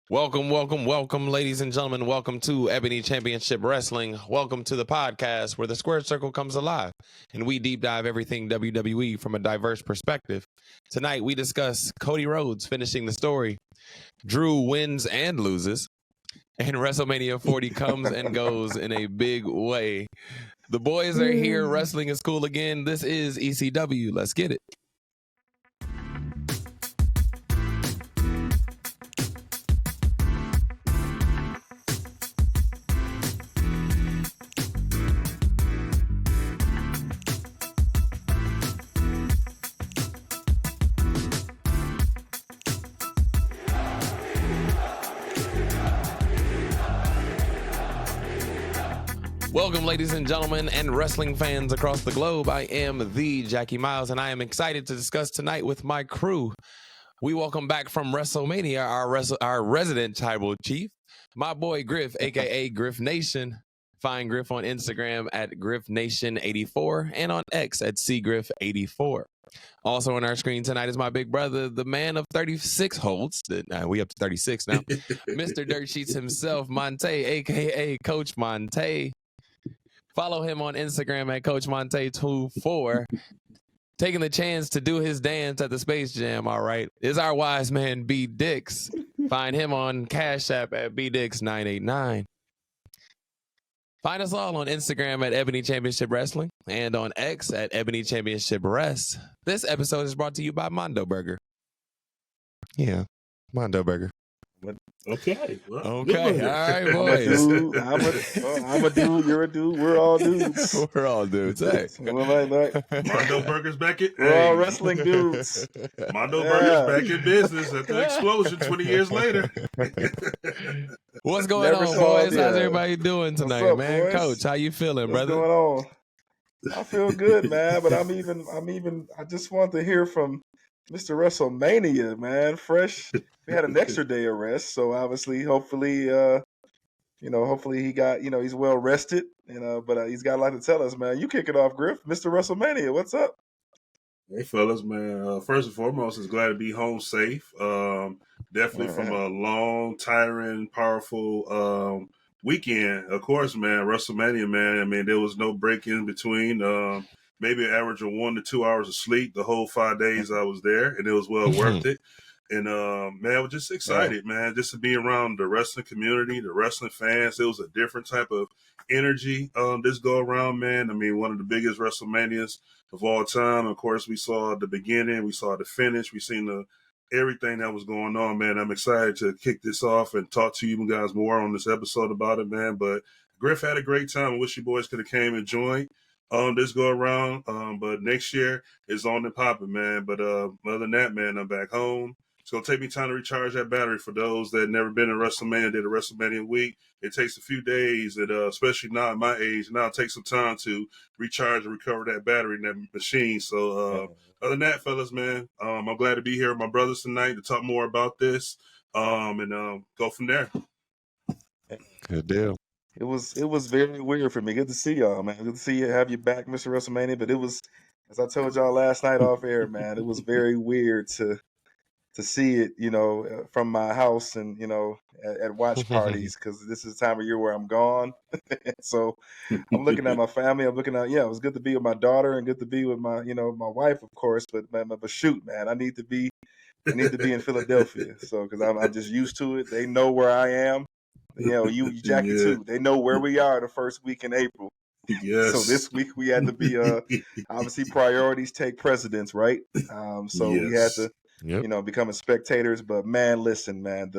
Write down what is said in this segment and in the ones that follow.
Welcome, ladies and gentlemen. Welcome to Ebony Championship Wrestling. Welcome to the podcast where the square circle comes alive and we deep dive everything WWE from a diverse perspective. Tonight, we discuss Cody Rhodes finishing the story, Drew wins and loses, and WrestleMania 40 comes and goes in a big way. The boys are here. Wrestling is cool again. This is ECW. Let's get it. Welcome, ladies and gentlemen, and wrestling fans across the globe. I am the Jackie Miles, and I am excited to discuss tonight with my crew. We welcome back from Wrestlemania our resident tribal chief, my boy Griff, aka Griff Nation. Find Griff on Instagram at GriffNation84 and on X at CGriff84. Also on our screen tonight is my big brother, the man of 36 holds. We up to 36 now. Mr. Dirt Sheets himself, Montay, aka Coach Montay. Follow him on Instagram at Coach Montay24. Taking the chance to do his dance at the Space Jam, all right, is our wise man, B Dix. Find him on Cash App at BDix989. Find us all on Instagram at Ebony Championship Wrestling and on X at Ebony Championship Rest. This episode is brought to you by Mondo Burger. Yeah, Mondo Burger. Okay. Well, okay. All right, boys. I'm a dude. You're a dude. We're all dudes. We're all dudes. Hey. Mondo Burger's back in. We're all wrestling dudes. Mondo Burger's back in business at the explosion 20 years later. What's going on, boys? How's everybody doing tonight, up, man? Boys? Coach, how you feeling, brother? What's going on? I feel good, man. But I just want to hear from Mr. WrestleMania, man. Fresh. We had an extra day of rest, so obviously, hopefully he got, he's well rested, but he's got a lot to tell us, man. You kick it off, Griff. Mr. WrestleMania, what's up? Hey, fellas, man. First and foremost, it's glad to be home safe. Definitely from a long, tiring, powerful weekend. Of course, man, WrestleMania, man. I mean, there was no break in between. Maybe an average of 1 to 2 hours of sleep the whole 5 days I was there, and it was well worth it. And, man, I was just excited, man, just to be around the wrestling community, the wrestling fans. It was a different type of energy this go around, man. I mean, one of the biggest WrestleManias of all time. Of course, we saw the beginning, we saw the finish, we seen everything that was going on, man. I'm excited to kick this off and talk to you guys more on this episode about it, man. But Griff had a great time. I wish you boys could have came and joined this go around. But next year is on and popping, man. But other than that, man, I'm back home. It's going to take me time to recharge that battery. For those that never been in WrestleMania, did a WrestleMania week, it takes a few days, and especially now at my age, now it takes some time to recharge and recover that battery in that machine. So other than that, fellas, man, I'm glad to be here with my brothers tonight to talk more about this and go from there. Good deal. It was very weird for me. Good to see y'all, man. Good to see you, have you back, Mr. WrestleMania. But it was, as I told y'all last night off air, man, it was very weird to see it, from my house and, at watch parties, because this is the time of year where I'm gone. So I'm looking at my family. I'm looking at, it was good to be with my daughter and good to be with my, my wife, of course. But shoot, man, I need to be in Philadelphia. So, because I'm just used to it. They know where I am. You Jackie too. They know where we are the first week in April. Yes. So this week we had to be, obviously priorities take precedence, right? So we had to, becoming spectators. But man, listen, man,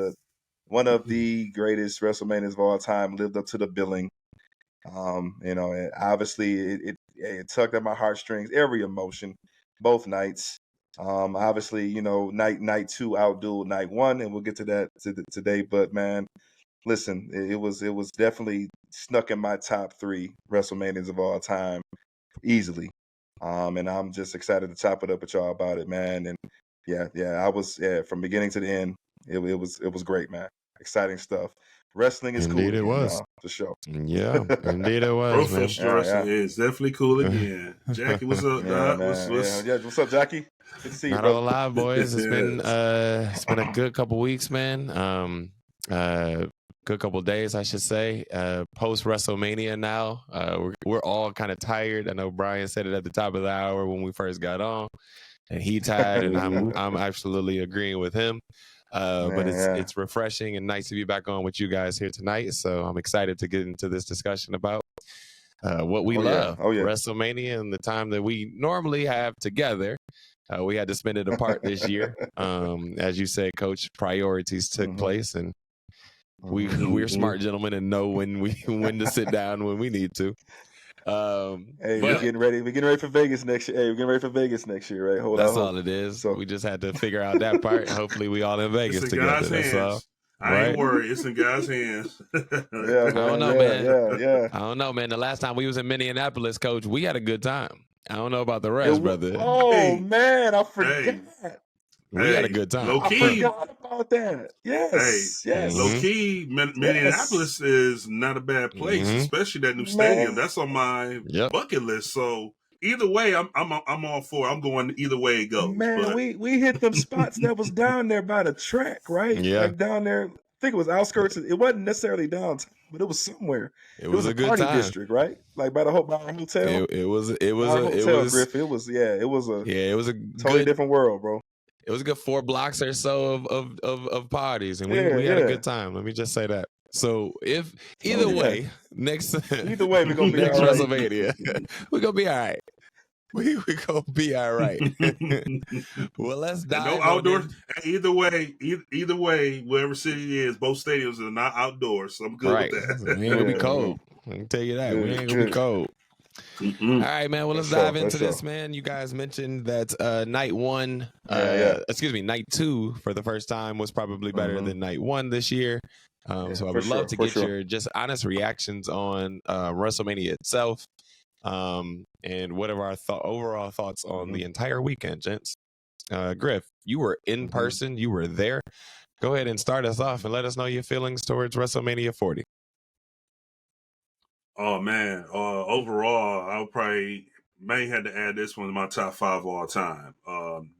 one of the greatest WrestleManias of all time lived up to the billing. And obviously it tugged at my heartstrings, every emotion, both nights. Obviously, night 2 outdueled night 1, and we'll get to that today. But man, listen, it was definitely snuck in my top 3 WrestleManias of all time, easily. And I'm just excited to chop it up with y'all about it, man. And I was from beginning to the end. It was great, man. Exciting stuff. Wrestling is indeed cool. It was for sure. Yeah, indeed it was. Professional wrestling is definitely cool again. Jackie, what's up? What's up, Jackie? Good to see you, Not brother. all alive, boys. It's been a good couple weeks, man. good couple of days, I should say. Post Wrestlemania now, we're all kind of tired. I know Brian said it at the top of the hour when we first got on, and he tired, and I'm absolutely agreeing with him. But it's refreshing and nice to be back on with you guys here tonight. So I'm excited to get into this discussion about what we love, WrestleMania, and the time that we normally have together. We had to spend it apart this year. As you said, Coach, priorities took place, and we're smart gentlemen and know when to sit down when we need to. We're getting ready. We're getting ready for Vegas next year. Hey, we're getting ready for Vegas next year, right? That's all it is. So we just had to figure out that part. Hopefully, we all in Vegas together. That's all. I ain't worried. It's in God's hands. I don't know, man. I don't know, man. The last time we was in Minneapolis, Coach, we had a good time. I don't know about the rest, brother. Oh man, I forgot. We had a good time. Low key. I forgot about that. Yes. Low key, Minneapolis is not a bad place, especially that new stadium. That's on my bucket list. So either way, I'm all for it. I'm going either way it goes. Man, but we hit them spots that was down there by the track, right? Yeah. Like down there, I think it was outskirts. It wasn't necessarily downtown, but it was somewhere. It was a good party time. District, right? Like by our hotel. It was Griff. It was a totally different world, bro. It was a good 4 blocks or so of parties, and we had a good time. Let me just say that. So if either way, next we're gonna be next all right. WrestleMania, we're gonna be all right. We gonna be all right. Well, let's dive. No outdoors. Either way, wherever city it is, both stadiums are not outdoors, so I'm good with that. We ain't gonna be cold. I can tell you that. We ain't gonna be cold. All right, man. Well, let's dive into this, man. You guys mentioned that night 1, night 2 for the first time was probably better than night 1 this year. So I would love to get your just honest reactions on WrestleMania itself, and what are our overall thoughts on the entire weekend, gents. Griff, you were in person. You were there. Go ahead and start us off and let us know your feelings towards WrestleMania 40. Oh man, overall, I may have to add this one to my top 5 all time.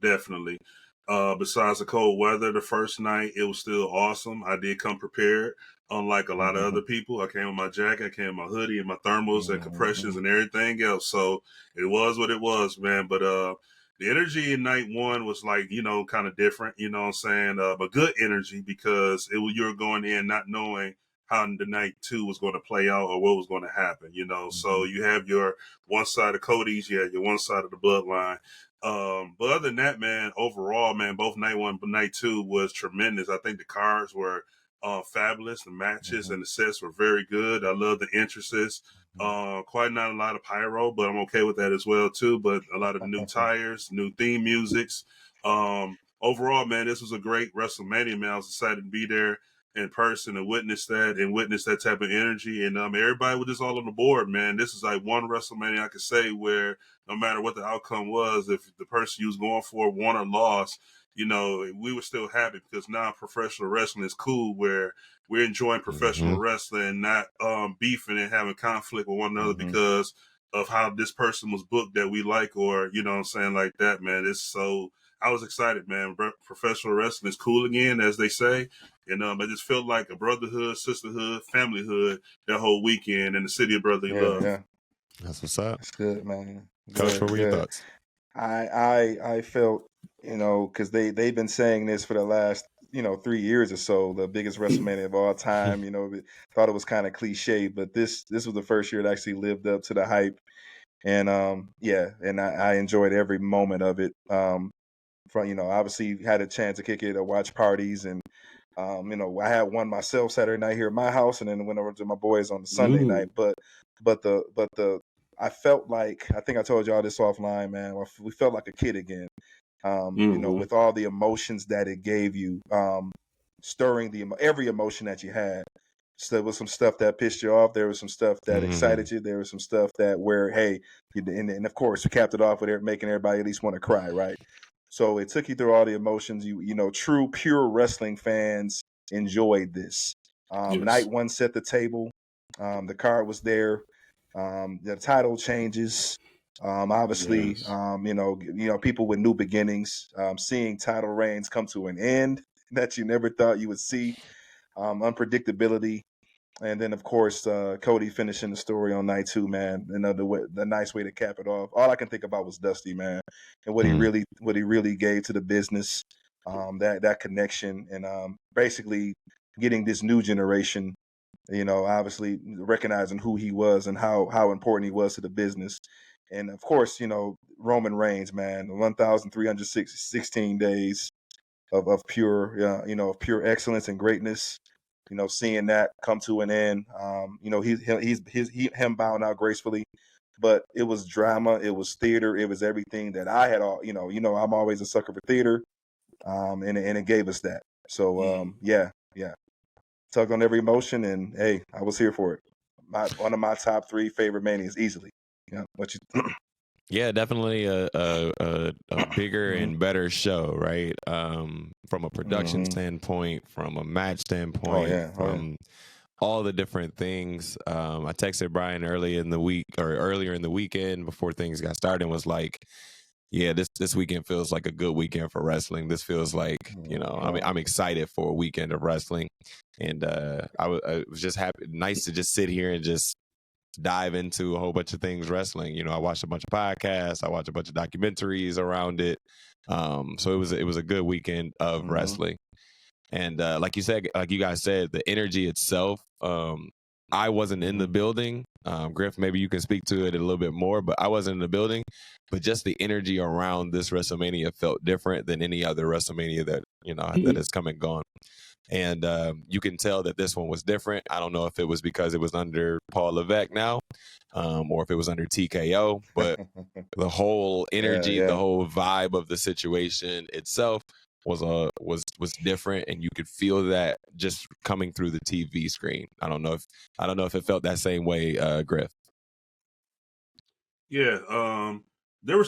Definitely. Besides the cold weather, the first night it was still awesome. I did come prepared, unlike a lot of other people. I came with my jacket, I came with my hoodie, and my thermals and compressions and everything else. So it was what it was, man. But the energy in night 1 was like, kind of different. You know what I'm saying? But good energy because you were going in not knowing how the night 2 was going to play out or what was going to happen, So you have your one side of Cody's, you have your one side of the bloodline. But other than that, man, overall, man, both night 1 and night 2 was tremendous. I think the cards were fabulous. The matches and the sets were very good. I love the entrances. Quite not a lot of pyro, but I'm okay with that as well too. But a lot of new tires, new theme musics. Overall, man, this was a great WrestleMania, man. I was excited to be there in person and witness that type of energy. And everybody was just all on the board, man. This is like one WrestleMania I could say where no matter what the outcome was, if the person you was going for won or lost, we were still happy because now professional wrestling is cool where we're enjoying professional wrestling, not beefing and having conflict with one another because of how this person was booked that we like or, what I'm saying, like that, man. I was excited, man. Professional wrestling is cool again, as they say. And I just felt like a brotherhood, sisterhood, familyhood that whole weekend in the city of brotherly love. Yeah. That's what's up. That's good, man. Coach, what were your thoughts? I felt, because they've been saying this for the last, 3 years or so, the biggest WrestleMania of all time. Thought it was kind of cliche, but this was the first year it actually lived up to the hype. And and I enjoyed every moment of it. Obviously had a chance to kick it at watch parties and I had one myself Saturday night here at my house and then went over to my boys on the Sunday night. But I felt like, I think I told y'all this offline, man, we felt like a kid again. With all the emotions that it gave you, stirring every emotion that you had. So there was some stuff that pissed you off. There was some stuff that excited you. There was some stuff that and of course we capped it off with making everybody at least want to cry, right? So it took you through all the emotions. True, pure wrestling fans enjoyed this. Night 1 set the table. The card was there. The title changes. Obviously, people with new beginnings, seeing title reigns come to an end that you never thought you would see. unpredictability. And then, of course, Cody finishing the story on night 2, man. The nice way to cap it off. All I can think about was Dusty, man, and what he really gave to the business. That connection, and basically getting this new generation, obviously recognizing who he was and how important he was to the business. And of course, Roman Reigns, man, 1,316 days of pure, of pure excellence and greatness. Seeing that come to an end, him bowing out gracefully, but it was drama, it was theater, it was everything that I had all, I'm always a sucker for theater, and it gave us that. So, yeah, tugged on every emotion, and hey, I was here for it. One of my top 3 favorite manias easily. What you? Yeah, definitely a bigger and better show, right? From a production standpoint, from a match standpoint, from all the different things. I texted Brian earlier in the weekend before things got started and was like, yeah, this weekend feels like a good weekend for wrestling. This feels like, I'm excited for a weekend of wrestling. And I was just nice to just sit here and just dive into a whole bunch of things wrestling. I watched a bunch of podcasts, I watched a bunch of documentaries around it. So it was a good weekend of wrestling. And like you guys said, the energy itself, I wasn't in the building. Griff, maybe you can speak to it a little bit more, but I wasn't in the building. But just the energy around this WrestleMania felt different than any other WrestleMania that that has come and gone. And you can tell that this one was different. I don't know if it was because it was under Paul Levesque now, or if it was under TKO, but the whole energy, the whole vibe of the situation itself was different, and you could feel that just coming through the TV screen. I don't know if it felt that same way, Griff. Yeah, there were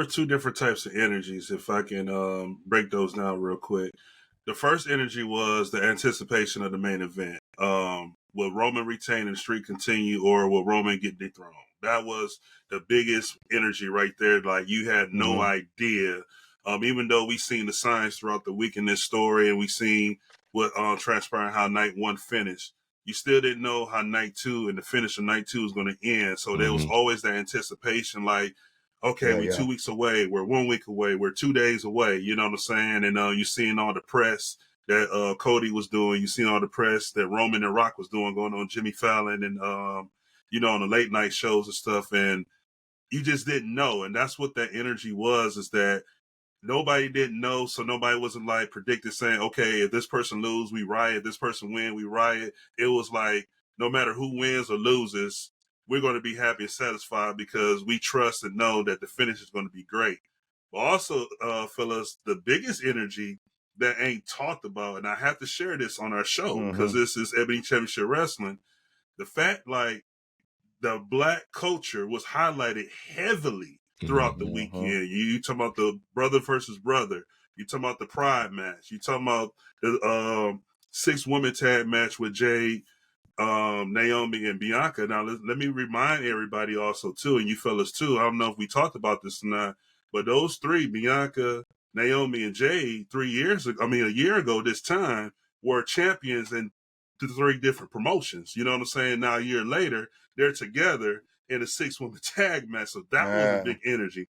two different types of energies. If I can break those down real quick. The first energy was the anticipation of the main event. Will Roman retain and the streak continue, or will Roman get dethroned? That was the biggest energy right there. Like, you had no idea. Even though we seen the signs throughout the week in this story, and we seen what transpired, how night 1 finished, you still didn't know how night 2 and the finish of night 2 is going to end. So there was always that anticipation, like, okay, we're 2 weeks away. We're 1 week away. We're 2 days away. You know what I'm saying? And you're seeing all the press that Cody was doing. You're seeing all the press that Roman and Rock was doing, going on Jimmy Fallon and, on the late night shows and stuff. And you just didn't know. And that's what that energy was, is that nobody didn't know. So nobody wasn't like predicted saying, okay, if this person lose, we riot. This person win, we riot. It was like, no matter who wins or loses, we're going to be happy and satisfied because we trust and know that the finish is going to be great. But also, fellas, the biggest energy that ain't talked about, and I have to share this on our show because this is Ebony Championship Wrestling, the fact, like, the Black culture was highlighted heavily throughout the weekend. You talking about the brother versus brother. You talking about the Pride match. You talking about the 6-woman tag match with Jade, Naomi, and Bianca. Now, let me remind everybody also, too, and you fellas, too, I don't know if we talked about this or not, but those 3, Bianca, Naomi, and Jade, a year ago this time, were champions in 3 different promotions. You know what I'm saying? Now, a year later, they're together in a 6-woman tag match. So that was a big energy.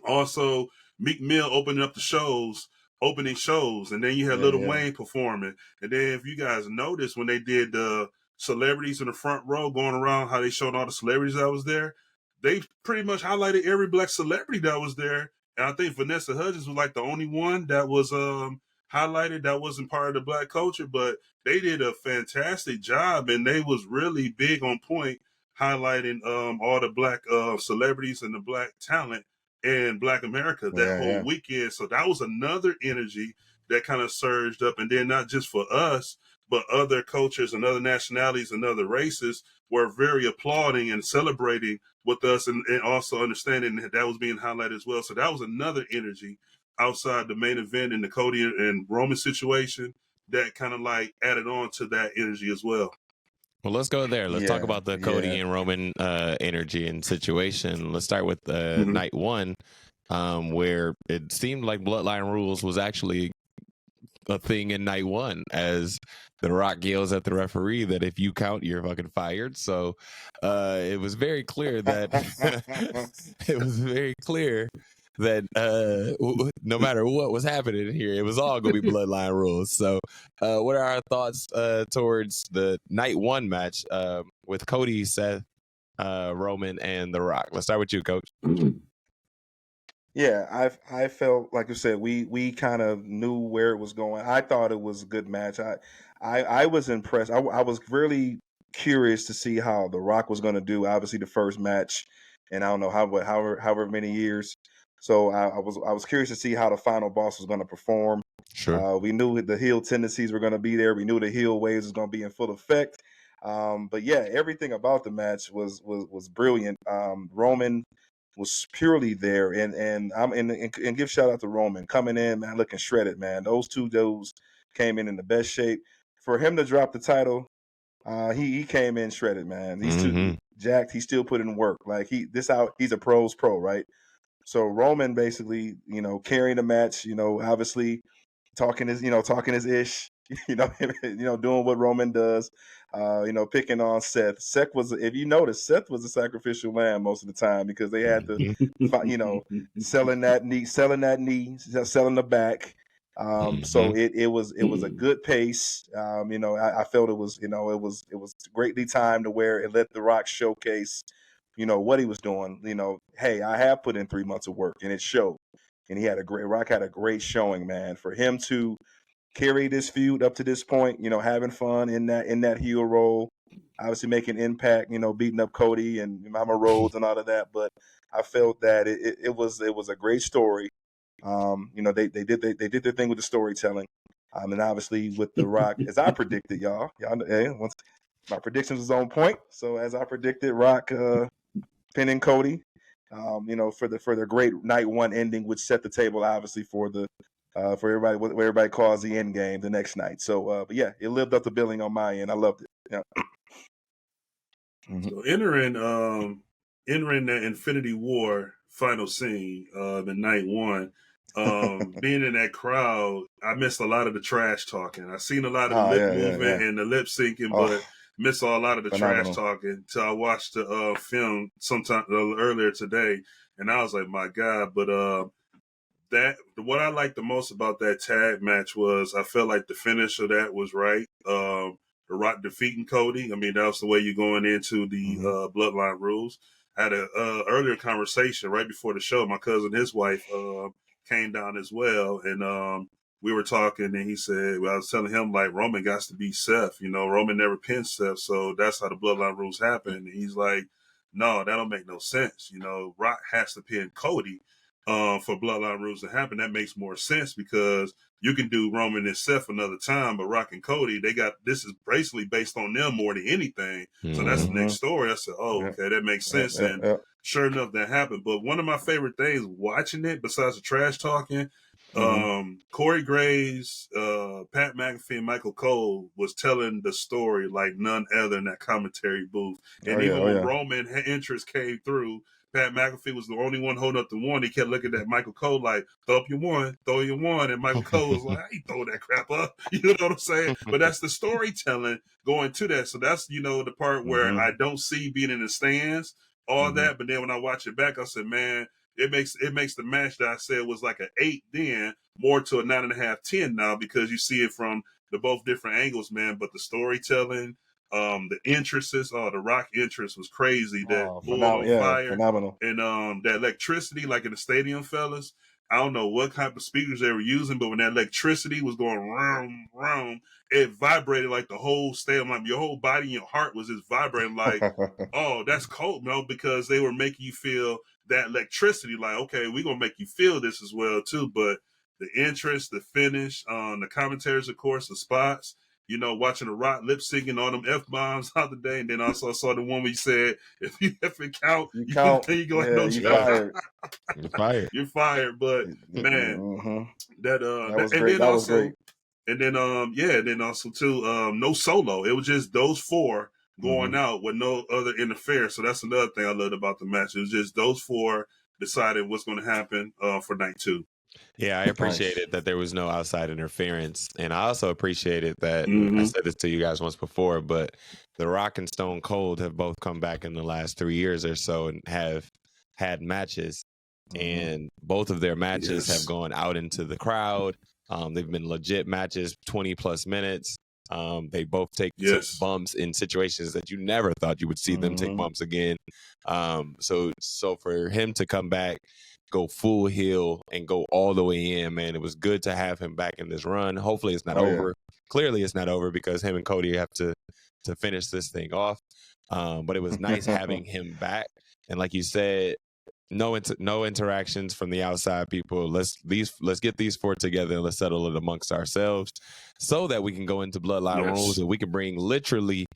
Also, Meek Mill opening shows, and then you had Lil Wayne performing. And then, if you guys noticed, when they did the celebrities in the front row going around, how they showed all the celebrities that was there, they pretty much highlighted every Black celebrity that was there. And I think Vanessa Hudgens was like the only one that was highlighted that wasn't part of the Black culture, but they did a fantastic job, and they was really big on point, highlighting all the Black celebrities and the Black talent in Black America that whole weekend. So that was another energy that kind of surged up. And then not just for us, but other cultures and other nationalities and other races were very applauding and celebrating with us, and also understanding that was being highlighted as well. So that was another energy outside the main event and the Cody and Roman situation that kind of like added on to that energy as well. Well, let's go there. Let's talk about the Cody and Roman energy and situation. Let's start with night 1, where it seemed like Bloodline Rules was actually a thing in night one, as The Rock yells at the referee that if you count, you're fucking fired. So it was very clear that no matter what was happening here, it was all gonna be bloodline rules. So what are our thoughts towards the night one match with Cody, Seth, Roman, and The Rock? Let's start with you, Coach. Yeah, I felt like you said we kind of knew where it was going. I thought it was a good match. I was impressed. I was really curious to see how The Rock was going to do. Obviously, the first match, and I don't know however many years. So I was curious to see how the final boss was going to perform. Sure. We knew the heel tendencies were going to be there. We knew the heel waves was going to be in full effect. But yeah, everything about the match was brilliant. Roman was purely there, and give shout out to Roman coming in, man, looking shredded, man. Those two dudes came in the best shape. For him to drop the title, he came in shredded, man. He's too jacked. He still put in work. Like he's a pro's pro, right? So Roman basically, carrying the match, obviously talking his ish, doing what Roman does, picking on Seth. Seth was, if you notice, Seth was a sacrificial lamb most of the time because they had to, selling that knee, selling the back. So it was a good pace. I felt it was, it was greatly timed to where it let The Rock showcase, what he was doing. Hey, I have put in 3 months of work and it showed. And Rock had a great showing, man. For him to carry this feud up to this point, having fun in that heel role, obviously making impact, beating up Cody and Mama Rhodes and all of that. But I felt that it was a great story. They did their thing with the storytelling. And obviously with The Rock, as I predicted, y'all, once my predictions was on point. So as I predicted, Rock pinning Cody, for the great night one ending, which set the table obviously for everybody, what everybody calls the end game the next night. So, but yeah, it lived up to billing on my end. I loved it. Yeah. So entering the Infinity War final scene, the night one, being in that crowd, I missed a lot of the trash talking. I seen a lot of the lip movement and the lip syncing, but missed a lot of the trash talking till I watched the film sometime earlier today, and I was like, my God. But what I liked the most about that tag match was I felt like the finish of that was right. The Rock defeating Cody. I mean, that was the way you're going into the Bloodline rules. I had a earlier conversation right before the show. My cousin, his wife, came down as well, and we were talking, and he said, I was telling him, like, Roman got to beat Seth. Roman never pinned Seth, so that's how the Bloodline rules happen. And he's like, no, that don't make no sense. Rock has to pin Cody for Bloodline rules to happen. That makes more sense because you can do Roman and Seth another time, but Rock and Cody, this is basically based on them more than anything. So that's the next story. I said, okay, that makes sense. And sure enough, that happened. But one of my favorite things watching it, besides the trash talking, Corey Graves, Pat McAfee, and Michael Cole was telling the story like none other in that commentary booth. And when Roman interest came through, Pat McAfee was the only one holding up the one. He kept looking at Michael Cole like, throw your one. And Michael Cole was like, I ain't throw that crap up. You know what I'm saying? But that's the storytelling going to that. So that's, the part where I don't see being in the stands, all that. But then when I watch it back, I said, man, it makes the match that I said was like an 8 then more to a 9.5, 10 now, because you see it from the both different angles, man. But the storytelling, the entrances, the Rock entrance was crazy. That bull on fire, phenomenal. And that electricity, like in the stadium, fellas. I don't know what type of speakers they were using, but when that electricity was going round, round, it vibrated like the whole stadium. Like your whole body and your heart was just vibrating like, oh, that's cold, because they were making you feel that electricity. Like, okay, we're going to make you feel this as well, too. But the entrance, the finish, the commentaries, of course, the spots, watching The Rock lip syncing all them F-bombs out the day. And then also I saw the one where you said, if you count, you count. You go no fired. You're fired. You're fired. But man, that was great. And then also, great. And then and then also too, no solo. It was just those 4 going out with no other interference. So that's another thing I loved about the match. It was just those 4 decided what's going to happen for night 2. Yeah, I appreciated that there was no outside interference. And I also appreciated that, and I said this to you guys once before, but The Rock and Stone Cold have both come back in the last 3 years or so and have had matches. And both of their matches have gone out into the crowd. They've been legit matches, 20 plus minutes. They both took bumps in situations that you never thought you would see them take bumps again. So for him to come back, go full heel and go all the way in, man, it was good to have him back in this run. Hopefully it's not over. Clearly it's not over because him and Cody have to finish this thing off. But it was nice having him back. And like you said, no interactions from the outside people. Let's get these four together and let's settle it amongst ourselves so that we can go into Bloodline rules and we can bring literally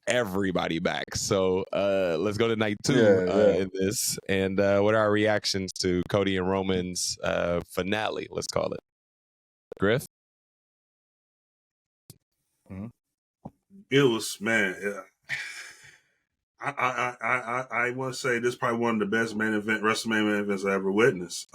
everybody back. So let's go to night 2 in this. And what are our reactions to Cody and Roman's finale? Let's call it. Griff? It was, man. I want to say this is probably one of the best WrestleMania main events I ever witnessed.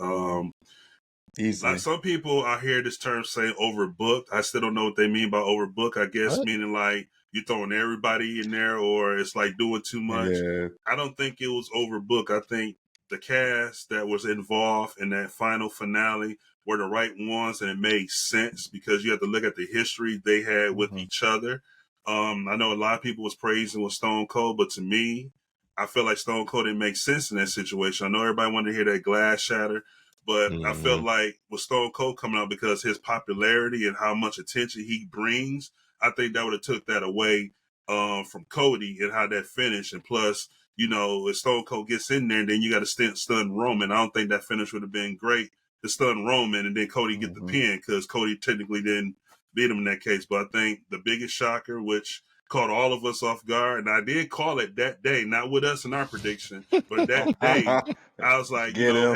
Easily. Like some people, I hear this term saying overbooked. I still don't know what they mean by overbooked. I guess meaning like you're throwing everybody in there, or it's like doing too much. Yeah. I don't think it was overbooked. I think the cast that was involved in that final finale were the right ones, and it made sense because you have to look at the history they had with each other. I know a lot of people was praising with Stone Cold, but to me, I feel like Stone Cold didn't make sense in that situation. I know everybody wanted to hear that glass shatter, but I felt like with Stone Cold coming out because his popularity and how much attention he brings, I think that would have took that away from Cody and how that finished. And plus, you know, if Stone Cold gets in there, then you got to stun Roman. I don't think that finish would have been great to stun Roman and then Cody get the pin because Cody technically didn't beat him in that case. But I think the biggest shocker, which caught all of us off guard, and I did call it that day, not with us in our prediction, but that day, I was like, hey, I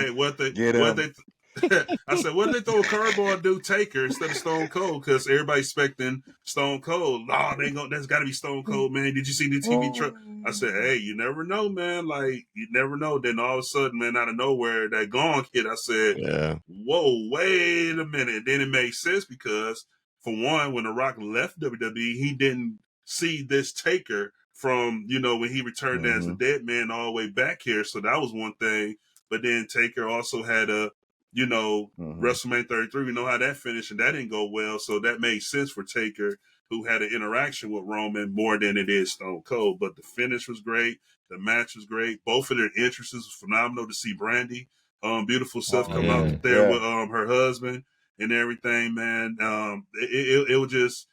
said, what did they throw a curveball and do Taker instead of Stone Cold? Because everybody's expecting Stone Cold. That's got to be Stone Cold, man. Did you see the TV truck? I said, hey, you never know, man. Like, you never know. Then all of a sudden, man, out of nowhere, that gong hit. I said, whoa, wait a minute. Then it made sense because, for one, when The Rock left WWE, he didn't see this Taker from, when he returned as a dead man all the way back here. So that was one thing. But then Taker also had a, WrestleMania 33, we know how that finished, and that didn't go well. So that made sense for Taker, who had an interaction with Roman more than it is Stone Cold. But the finish was great. The match was great. Both of their entrances was phenomenal to see Brandy. Beautiful stuff come out there with her husband and everything, man. It was just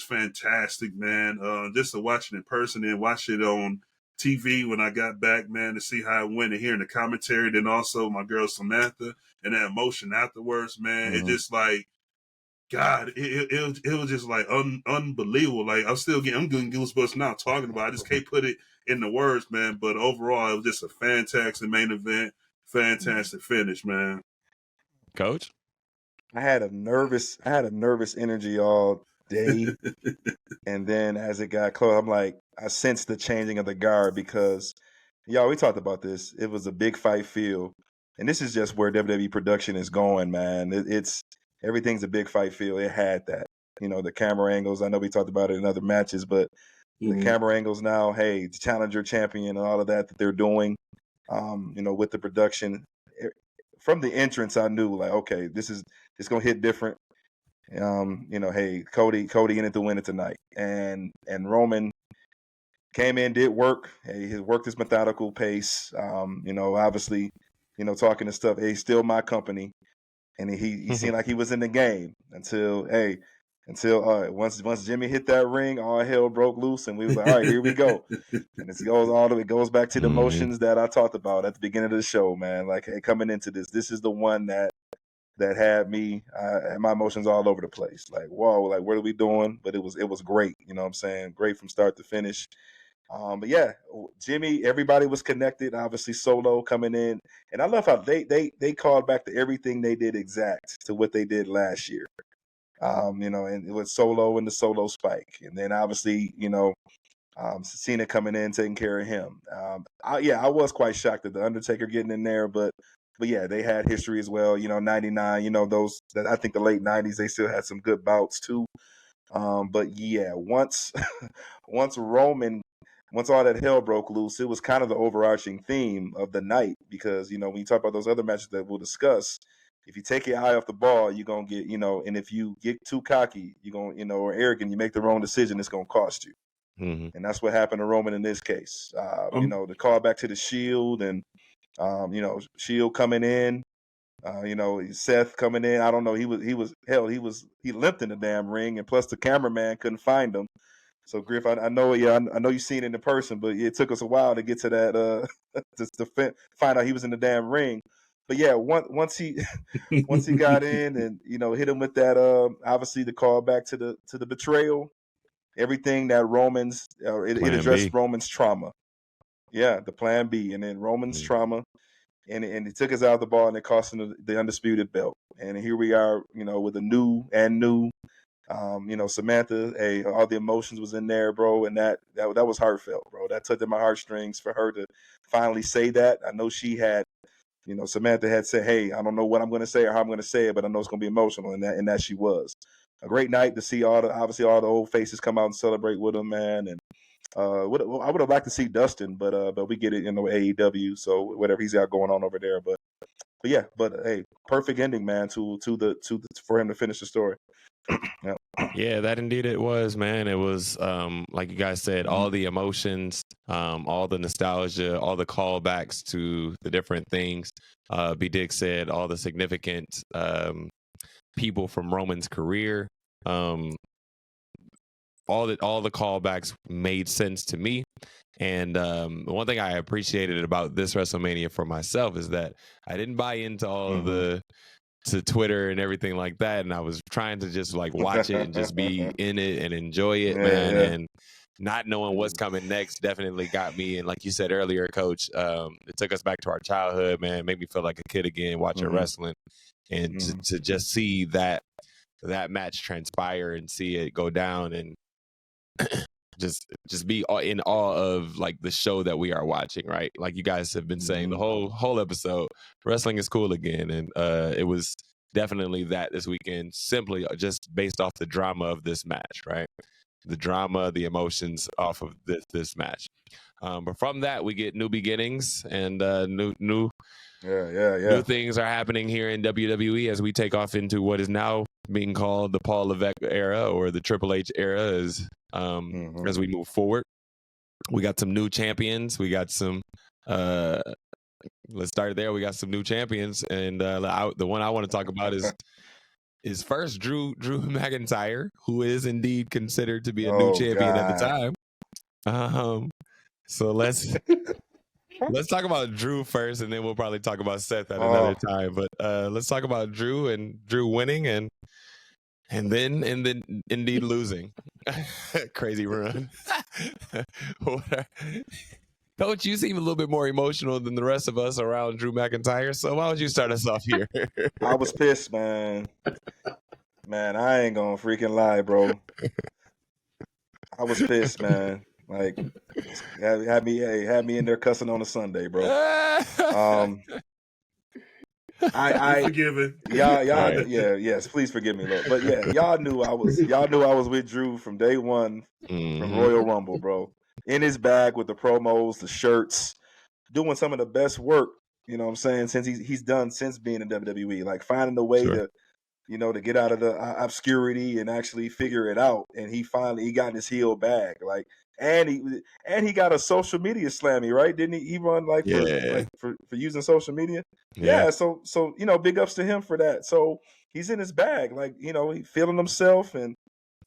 fantastic, man. Just to watch it in person and watch it on TV when I got back, man, to see how it went and hearing the commentary. Then also my girl Samantha and that emotion afterwards, man. It just like, God, it was just like unbelievable. Like I'm getting goosebumps now talking about it. I just can't put it in the words, man. But overall, it was just a fantastic main event, fantastic finish, man. Coach? I had a nervous energy all day. And then as it got close, I'm like, I sensed the changing of the guard because, y'all, we talked about this. It was a big fight feel. And this is just where WWE production is going, man. Everything's a big fight feel. It had that. The camera angles. I know we talked about it in other matches, but the camera angles now, hey, the challenger champion and all of that they're doing, with the production. From the entrance, I knew, like, okay, it's going to hit different. Hey, Cody in it to win it tonight. And Roman came in, did work. He worked his methodical pace. Obviously, talking to stuff. Hey, still my company. And he seemed like he was in the game until once Jimmy hit that ring, all hell broke loose, and we was like, all right, here we go. And it goes back to the emotions that I talked about at the beginning of the show, man. Like, hey, coming into this is the one that had me and my emotions all over the place. Like, whoa, like, what are we doing? But it was great. You know what I'm saying? Great from start to finish. But yeah, Jimmy, everybody was connected. Obviously, Solo coming in, and I love how they called back to everything they did exact to what they did last year. And it was Solo and the Solo spike, and then obviously, Cena coming in taking care of him. I was quite shocked at the Undertaker getting in there, but yeah, they had history as well. 99. I think the late 90s they still had some good bouts too. But yeah, once once all that hell broke loose, it was kind of the overarching theme of the night because when you talk about those other matches that we'll discuss, if you take your eye off the ball, you're gonna get and if you get too cocky, you're gonna or arrogant, you make the wrong decision, it's gonna cost you. Mm-hmm. And that's what happened to Roman in this case. The call back to the Shield and Shield coming in. Seth coming in. I don't know. He limped in the damn ring, and plus the cameraman couldn't find him. So Griff, I know you've seen it in person, but it took us a while to get to that to find out he was in the damn ring. But yeah, once he got in and hit him with that obviously the call back to the betrayal, everything that Roman's it addressed Roman's trauma. Yeah, the plan B, and then Roman's trauma. And it took us out of the ball, and it cost him the undisputed belt. And here we are, with a new. Samantha. Hey, all the emotions was in there, bro, and that was heartfelt, bro. That tugged at my heartstrings for her to finally say that. I know she had, Samantha had said, "Hey, I don't know what I'm going to say or how I'm going to say it, but I know it's going to be emotional," and that she was. A great night to see all the old faces come out and celebrate with him, man, and. I would have liked to see Dustin, but we get it in the AEW, so whatever he's got going on over there. But hey, perfect ending, man, to for him to finish the story. Yeah, that indeed it was, man. It was like you guys said, all the emotions, all the nostalgia, all the callbacks to the different things. B. Dick said all the significant people from Roman's career. All the callbacks made sense to me. And one thing I appreciated about this WrestleMania for myself is that I didn't buy into all of to Twitter and everything like that. And I was trying to just like watch it and just be in it and enjoy it, man. Yeah. And not knowing what's coming next definitely got me. And like you said earlier, Coach, it took us back to our childhood, man. It made me feel like a kid again watching wrestling. And to just see that match transpire and see it go down and just be in awe of like the show that we are watching, right? Like you guys have been saying the whole episode, wrestling is cool again, and it was definitely that this weekend, simply just based off the drama of this match, right? The drama, the emotions off of this match. But from that, we get new beginnings and new things are happening here in WWE as we take off into what is now being called the Paul Levesque era or the Triple H era as we move forward. We got some new champions. We got some let's start there. We got some new champions, and the one I want to talk about is first Drew McIntyre, who is indeed considered to be a new champion at the time. So let's talk about Drew first, and then we'll probably talk about Seth at another time. But let's talk about Drew and Drew winning and then indeed losing. Crazy run. Coach, you seem a little bit more emotional than the rest of us around Drew McIntyre. So why don't you start us off here? I was pissed, man. Man, I ain't gonna freaking lie, bro. I was pissed, man. Like, had me in there cussing on a Sunday, bro. I forgiven. Y'all, right. Yes, please forgive me, Lord. But yeah, y'all knew I was with Drew from day one from Royal Rumble, bro. In his bag with the promos, the shirts, doing some of the best work, you know what I'm saying, since he's done since being in WWE. Like finding a way to get out of the obscurity and actually figure it out. And he got in his heel bag. Like, and he got a social media slammy, right? Didn't he? He run for using social media. Yeah. So big ups to him for that. So he's in his bag, like he feeling himself, and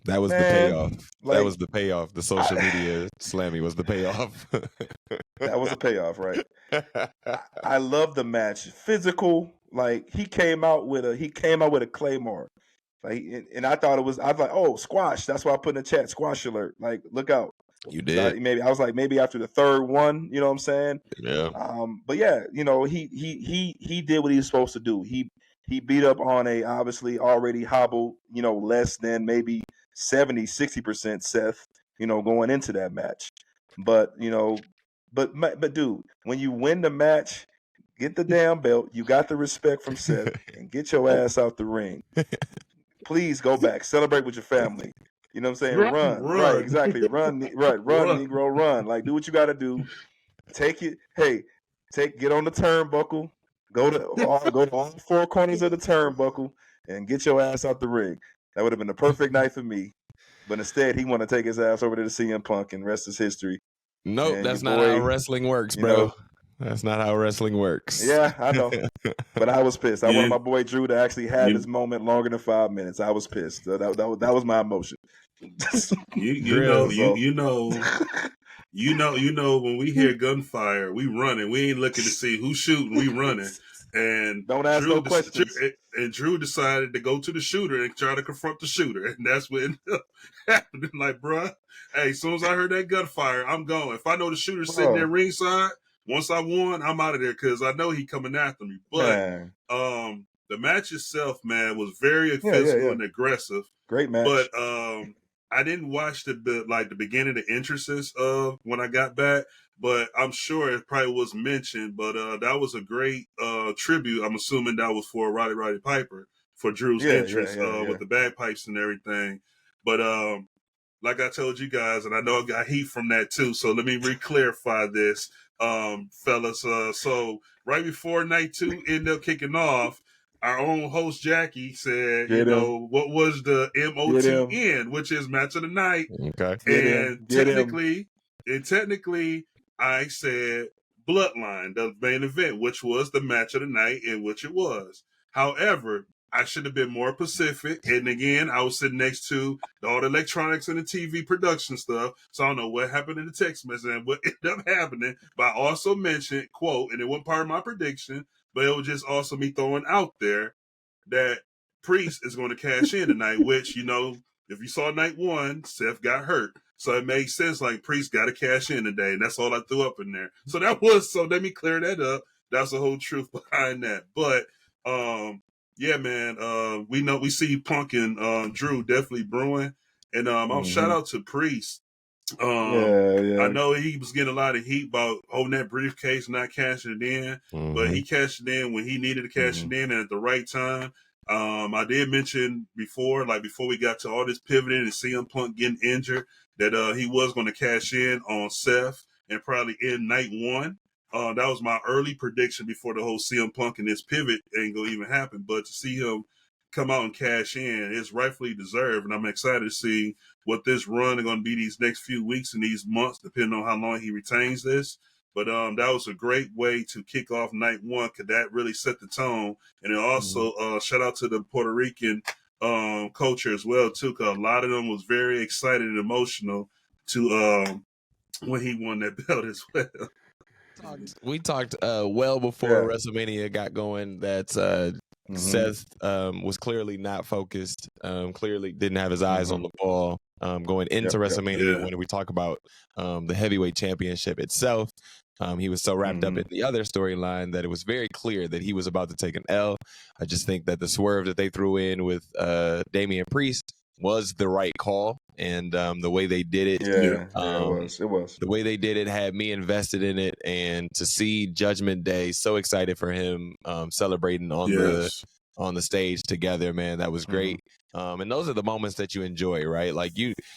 that was the payoff. Like, that was the payoff. The social media slammy was the payoff. That was a payoff, right? I love the match. Physical. Like he came out with a Claymore. Like, and I thought I was like, oh, squash. That's why I put in the chat, squash alert. Like, look out. You did. I was like, maybe after the third one, you know what I'm saying? Yeah. But yeah, he did what he was supposed to do. He beat up on a obviously already hobbled, less than maybe 70-60% Seth, going into that match. But but dude, when you win the match, Get the damn belt. You got the respect from Seth, and get your ass out the ring. Please go back. Celebrate with your family. You know what I'm saying? Run. Right, exactly. Run, Negro, run. Like, do what you got to do. Take it. Hey, get on the turnbuckle. Go to all four corners of the turnbuckle and get your ass out the ring. That would have been the perfect night for me. But instead, he want to take his ass over to the CM Punk and rest his history. Nope, that's not how wrestling works, bro. That's not how wrestling works. Yeah, I know. But I was pissed. I wanted my boy Drew to actually have his moment longer than 5 minutes. I was pissed. That was my emotion. You know, when we hear gunfire, we running. We ain't looking to see who's shooting. We running. And don't ask no questions. And Drew decided to go to the shooter and try to confront the shooter. And that's what ended up happening. Like, bruh, hey, as soon as I heard that gunfire, I'm going. If I know the shooter's sitting there ringside, once I won, I'm out of there because I know he coming after me. But the match itself, man, was very physical and aggressive. Great match. But I didn't watch the beginning, the entrances of when I got back, but I'm sure it probably was mentioned. But that was a great tribute. I'm assuming that was for Roddy Piper for Drew's entrance with the bagpipes and everything. But like I told you guys, and I know I got heat from that too. So let me re-clarify this, fellas. So right before night 2 ended up kicking off, our own host Jackie said, what was the MOTN, which is match of the night. Okay. Technically, I said Bloodline, the main event, which was the match of the night, in which it was. However, I should have been more specific. And again, I was sitting next to all the electronics and the TV production stuff. So I don't know what happened in the text message and what ended up happening. But I also mentioned, quote, and it wasn't part of my prediction, but it was just also me throwing out there that Priest is going to cash in tonight, which, if you saw night 1, Seth got hurt. So it made sense, like, Priest got to cash in today. And that's all I threw up in there. So let me clear that up. That's the whole truth behind that. But, yeah, man, we see Punk and Drew definitely brewing. And shout out to Priest. I know he was getting a lot of heat about holding that briefcase, not cashing it in, but he cashed it in when he needed to cash it in and at the right time. I did mention before we got to all this pivoting and CM Punk getting injured, that he was going to cash in on Seth and probably end night 1. That was my early prediction before the whole CM Punk and this pivot ain't going to even happen. But to see him come out and cash in is rightfully deserved, and I'm excited to see what this run is going to be these next few weeks and these months, depending on how long he retains this. But that was a great way to kick off night 1, because that really set the tone. And it also shout out to the Puerto Rican culture as well too, because a lot of them was very excited and emotional to when he won that belt as well. We talked well before WrestleMania got going that Seth was clearly not focused, clearly didn't have his eyes on the ball going into WrestleMania. When we talk about the heavyweight championship itself, he was so wrapped up in the other storyline that it was very clear that he was about to take an L. I just think that the swerve that they threw in with Damian Priest was the right call, and the way they did it, it was. The way they did it had me invested in it, and to see Judgment Day, so excited for him celebrating on the stage together, man, that was great. And those are the moments that you enjoy, right? Like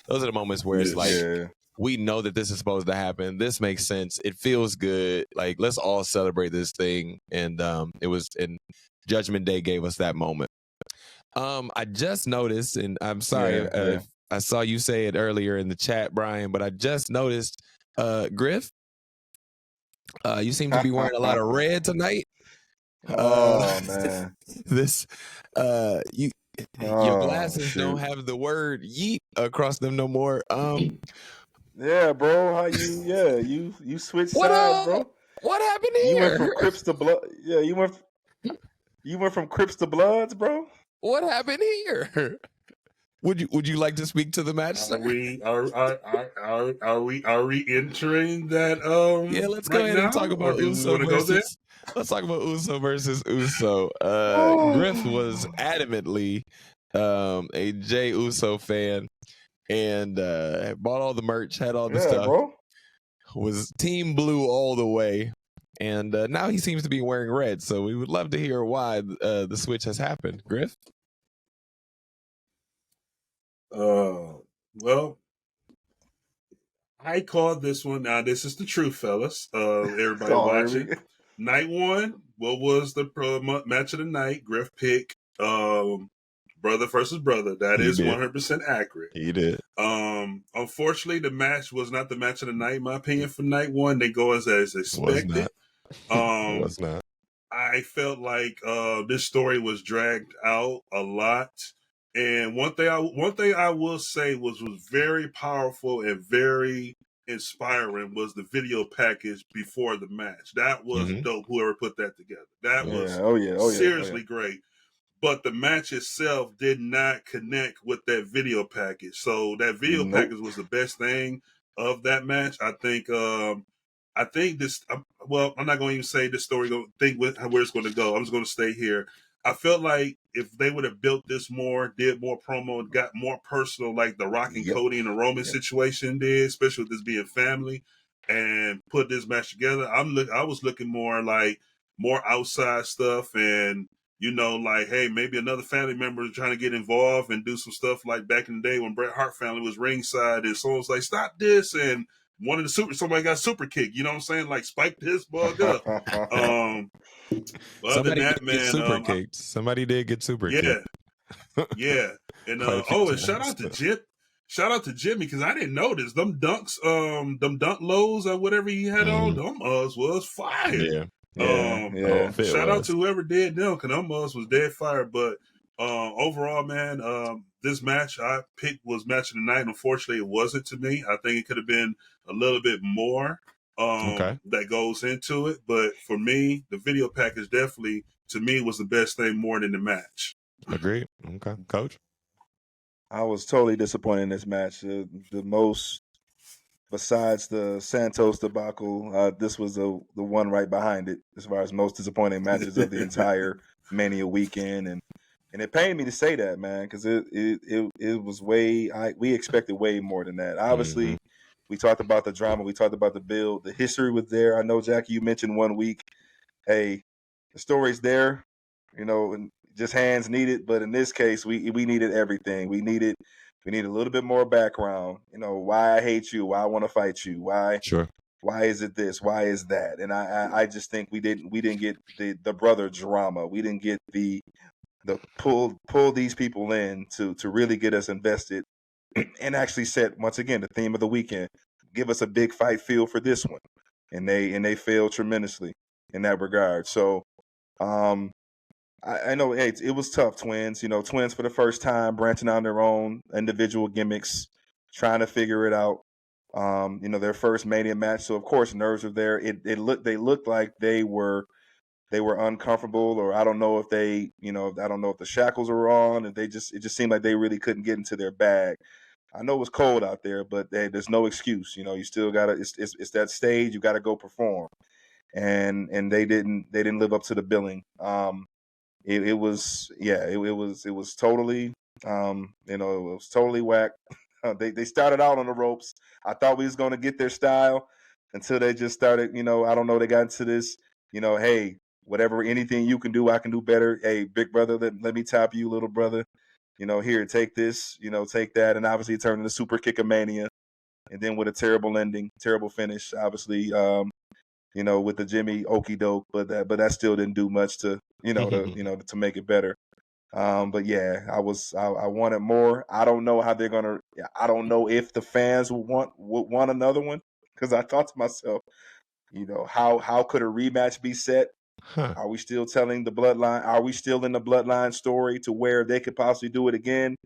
those are the moments where it's like, we know that this is supposed to happen. This makes sense. It feels good. Like, let's all celebrate this thing. And and Judgment Day gave us that moment. I just noticed, and I'm sorry, I saw you say it earlier in the chat, Brian, but I just noticed, Griff, you seem to be wearing a lot of red tonight. Oh man, your glasses don't have the word "yeet" across them no more. Yeah, bro, how you? Yeah, you switched sides, bro. What happened here? You went from Crips to blood. Yeah, you went from Crips to Bloods, bro. What happened here? Would you like to speak to the match, sir? Are we entering that? Yeah, let's go ahead and talk about Uso versus. Let's talk about Uso versus Uso. Griff was adamantly a Jey Uso fan, and bought all the merch, had all the stuff. Bro. Was Team Blue all the way. and now he seems to be wearing red. So we would love to hear why the switch has happened. Griff? Well, I called this one. Now, this is the truth, fellas. Everybody watching. Night one, what was the match of the night? Griff pick brother versus brother. That is 100% accurate. He did. Unfortunately, the match was not the match of the night, in my opinion, for night one. They go as expected. Was not. I felt like this story was dragged out a lot. And one thing I will say was very powerful and very inspiring was the video package before the match. That was dope. Whoever put that together, that was seriously great. But the match itself did not connect with that video package. So that video package was the best thing of that match. I think this. Well, I'm not going to even say this story. Think with where it's going to go. I'm just going to stay here. I felt like if they would have built this more, did more promo, got more personal, like the Rock and Cody and the Roman situation did, especially with this being family, and put this match together, I was looking more like more outside stuff, and like, hey, maybe another family member is trying to get involved and do some stuff like back in the day when Bret Hart family was ringside, and someone was like, stop this, and somebody got super kick. You know what I'm saying? Like, spike this bug up. Somebody did get super kicked. Somebody did get super kicked. Yeah. And and shout out to Jim. Shout out to Jimmy, because I didn't notice them dunks, them dunk lows or whatever he had on. Them was fire. Shout out to whoever did them, because them was dead fire. But overall, man, this match I picked was match of the night. Unfortunately, it wasn't to me. I think it could have been a little bit more that goes into it. But for me, the video package definitely, to me, was the best thing more than the match. Agreed. Okay. Coach? I was totally disappointed in this match. The most, besides the Santos debacle, this was the one right behind it as far as most disappointing matches of the entire Mania weekend. And it pained me to say that, man, because it was we expected way more than that. Obviously, we talked about the drama, we talked about the build, the history was there. I know, Jackie, you mentioned 1 week. Hey, the story's there, and just hands needed. But in this case, we needed everything. We needed a little bit more background. Why I hate you, why I want to fight you, why is it this, why is that? And I just think we didn't get the brother drama. We didn't get the pull these people in to really get us invested and actually set, once again, the theme of the weekend. Give us a big fight feel for this one. And they failed tremendously in that regard. So I know, hey, it was tough, twins. Twins for the first time, branching out on their own individual gimmicks, trying to figure it out. Their first Mania match, so of course nerves are there. They looked like they were uncomfortable, or I don't know if I don't know if the shackles were on, and it just seemed like they really couldn't get into their bag. I know it was cold out there, but there's no excuse. You still gotta. It's that stage. You gotta go perform, and they didn't live up to the billing. It was totally it was totally whack. They started out on the ropes. I thought we was going to get their style until they just started, I don't know, they got into this, hey, whatever, anything you can do, I can do better. Hey, big brother, let me top you, little brother. Here, take this, take that. And obviously it turned into Super Kick-A-Mania. And then with a terrible ending, terrible finish, obviously, with the Jimmy okey doke, but that still didn't do much to to make it better. But yeah, I wanted more. I don't know how they're gonna. I don't know if the fans would want another one, because I thought to myself, how could a rematch be set? Are we still telling the bloodline? Are we still in the bloodline story to where they could possibly do it again?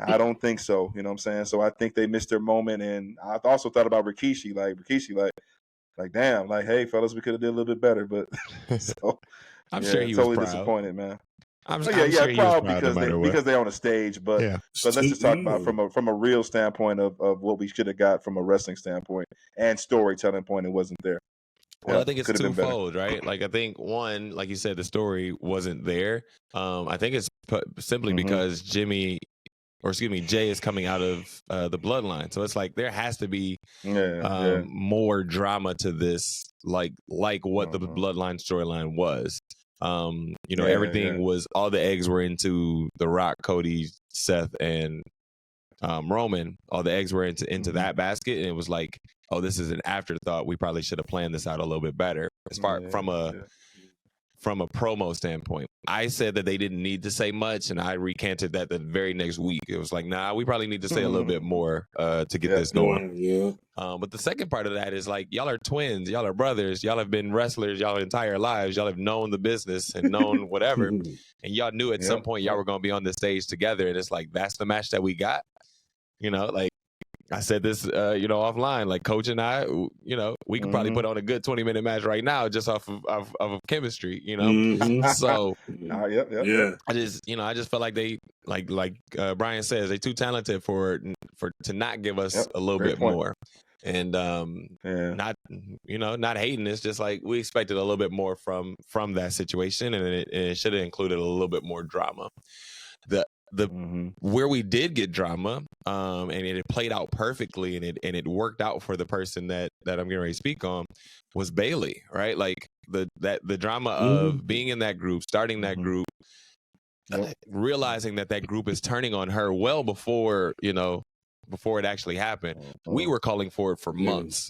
I don't think so. You know what I'm saying? So I think they missed their moment. And I also thought about Rikishi, like damn, like, hey fellas, we could have did a little bit better. But so I'm sure he totally was proud. Disappointed, man. I'm sure proud because they're on a stage, but let's just talk about from a real standpoint of what we should have got from a wrestling standpoint and storytelling point. It wasn't there. Well, I think it's twofold, right? Like, I think one, like you said, the story wasn't there. I think it's simply because Jimmy or excuse me, Jay is coming out of the bloodline. So it's like there has to be more drama to this, like what the bloodline storyline was. Everything was, all the eggs were into The Rock, Cody, Seth, and Roman. All the eggs were into that basket, and it was like, oh, this is an afterthought. We probably should have planned this out a little bit better as far from a promo standpoint. I said that they didn't need to say much, and I recanted that the very next week. It was like, nah, we probably need to say a little bit more to get this going. Yeah. But the second part of that is like, y'all are twins, y'all are brothers, y'all have been wrestlers y'all entire lives, y'all have known the business and known whatever, and y'all knew at some point y'all were going to be on the stage together, and it's like, that's the match that we got. Like, I said this, offline, like Coach and I, we could probably put on a good 20-minute match right now just off of chemistry, So, I just felt like they, like Brian says, they too talented to not give us a little bit more. And not hating. It's just like we expected a little bit more from that situation, and it should have included a little bit more drama. Where we did get drama, and it played out perfectly, and it worked out for the person that I'm getting ready to speak on, was Bayley, right? Like the drama of being in that group, starting that group, realizing that group is turning on her well before it actually happened. We were calling for it for months.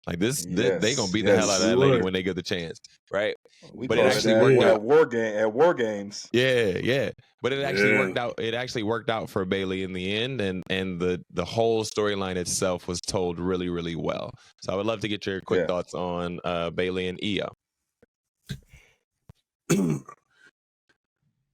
Like this, they gonna beat the hell out of that lady when they get the chance, right? But it actually worked out at war games. Yeah. But it actually worked out. It actually worked out for Bayley in the end, and the whole storyline itself was told really, really well. So I would love to get your quick thoughts on Bayley and Io.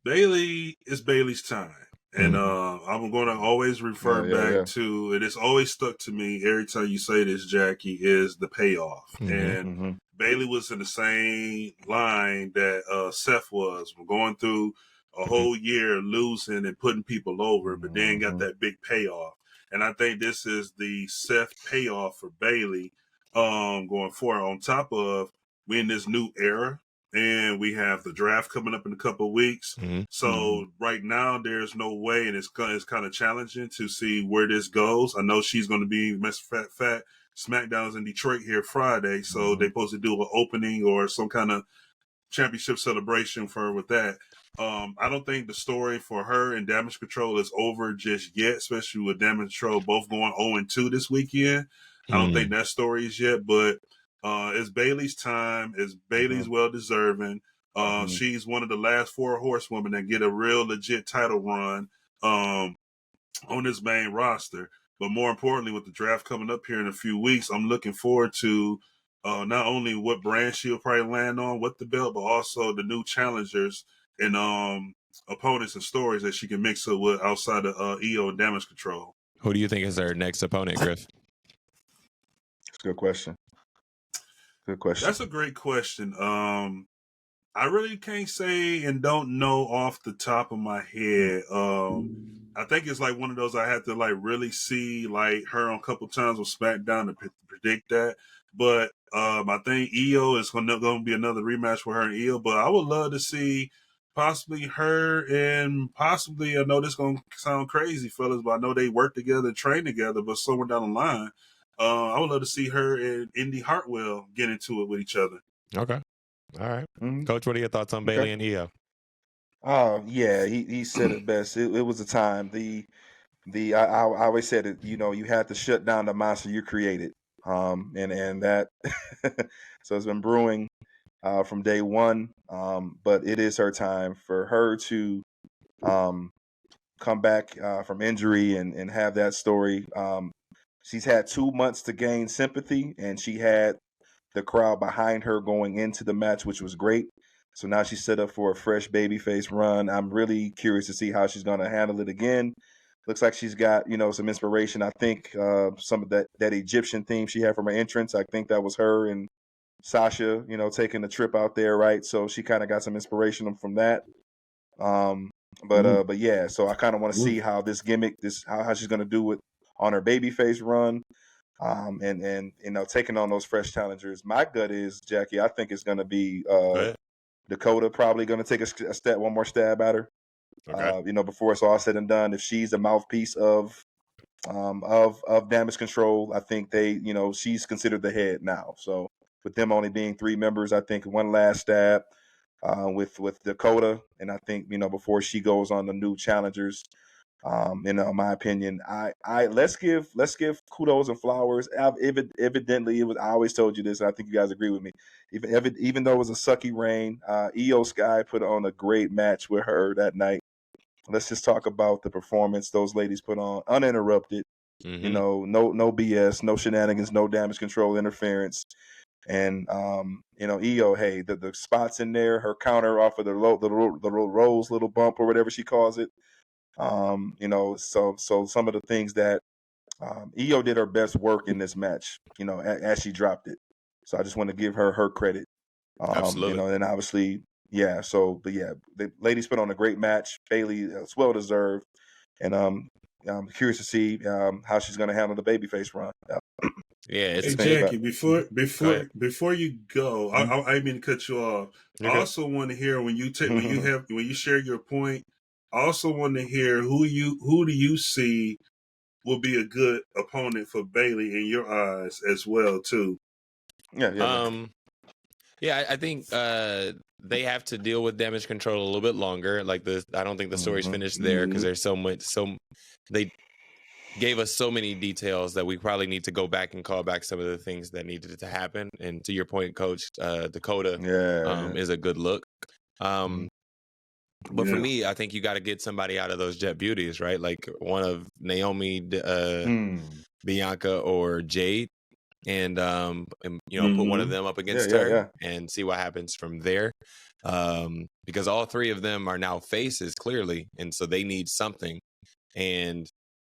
Bayley is Bayley's time. And I'm going to always refer back to, and it's always stuck to me every time you say this, Jackie, is the payoff. And Bayley was in the same line that Seth was. We're going through a whole year losing and putting people over, but then got that big payoff. And I think this is the Seth payoff for Bayley going forward. On top of, we're in this new era. And we have the draft coming up in a couple of weeks. So right now, there's no way, and it's kind of challenging to see where this goes. I know she's going to be Mr. Fat. SmackDown's in Detroit here Friday, so they're supposed to do an opening or some kind of championship celebration for her with that. I don't think the story for her and Damage Control is over just yet, especially with Damage Control both going 0-2 this weekend. I don't think that story is yet, but it's Bayley's time. It's Bayley's well-deserving. She's one of the last 4 horsewomen that get a real legit title run on this main roster. But more importantly, with the draft coming up here in a few weeks, I'm looking forward to not only what brand she'll probably land on with the belt, but also the new challengers and opponents and stories that she can mix up with outside of Io and Damage Control. Who do you think is her next opponent, Griff? That's a good question. Good question. That's a great question. I really can't say and don't know off the top of my head. I think it's like one of those I had to like really see like her on a couple times on SmackDown to predict that. But I think Io is going to be another rematch with her and Io. But I would love to see possibly her and possibly, I know this is going to sound crazy, fellas, but I know they work together, train together, but somewhere down the line, I would love to see her and Indy Hartwell get into it with each other. Okay. All right. Coach, what are your thoughts on Bayley and Io? Oh, yeah, he said it best. It was a time. I always said it, you had to shut down the monster you created. And that, so it's been brewing from day one. But it is her time for her to come back from injury and have that story. She's had 2 months to gain sympathy, and she had the crowd behind her going into the match, which was great. So now she's set up for a fresh babyface run. I'm really curious to see how she's going to handle it again. Looks like she's got, some inspiration. I think some of that Egyptian theme she had from her entrance, I think that was her and Sasha, taking the trip out there, right? So she kind of got some inspiration from that. But yeah, so I kind of want to see how this gimmick, how she's going to do it on her babyface run, and taking on those fresh challengers. My gut is, Jackie, I think it's going to be Dakota probably going to take one more stab at her. Okay. Before it's all said and done, if she's the mouthpiece of Damage Control, I think she's considered the head now. So with them only being 3 members, I think one last stab with Dakota, and I think before she goes on the new challengers. In my opinion, I let's give kudos and flowers. Evidently, it was. I always told you this, and I think you guys agree with me. Even though it was a sucky rain, Io Sky put on a great match with her that night. Let's just talk about the performance those ladies put on, uninterrupted. Mm-hmm. No BS, no shenanigans, no Damage Control interference. And Io, hey, the spots in there, her counter off of the Rose little bump or whatever she calls it. So some of the things that Io did her best work in this match, as she dropped it. So I just want to give her credit. Absolutely. And obviously, yeah. So, but yeah, the ladies put on a great match. Bayley, it's well deserved, and I'm curious to see how she's going to handle the babyface run. Yeah, hey Jackie, before you go, I didn't mean to cut you off. I also want to hear when you share your point. I also want to hear who do you see will be a good opponent for Bayley in your eyes as well too. Yeah, I think they have to deal with Damage Control a little bit longer. I don't think the story's finished there because there's they gave us so many details that we probably need to go back and call back some of the things that needed to happen. And to your point, Coach, Dakota is a good look. But for me, I think you got to get somebody out of those Jet Beauties, right? Like one of Naomi, Bianca, or Jade, and put one of them up against her and see what happens from there. Because all 3 of them are now faces clearly, and so they need something. And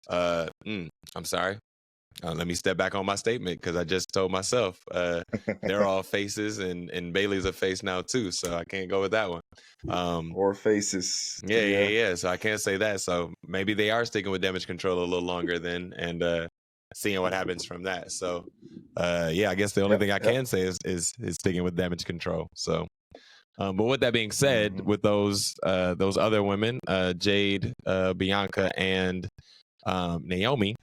I'm sorry. Let me step back on my statement because I just told myself they're all faces, and Bayley's a face now too, so I can't go with that one. Or faces. Yeah. So I can't say that. So maybe they are sticking with Damage Control a little longer then, and seeing what happens from that. So I guess the only thing I can say is sticking with Damage Control. So. But with that being said, with those other women, Jade, Bianca, and Naomi,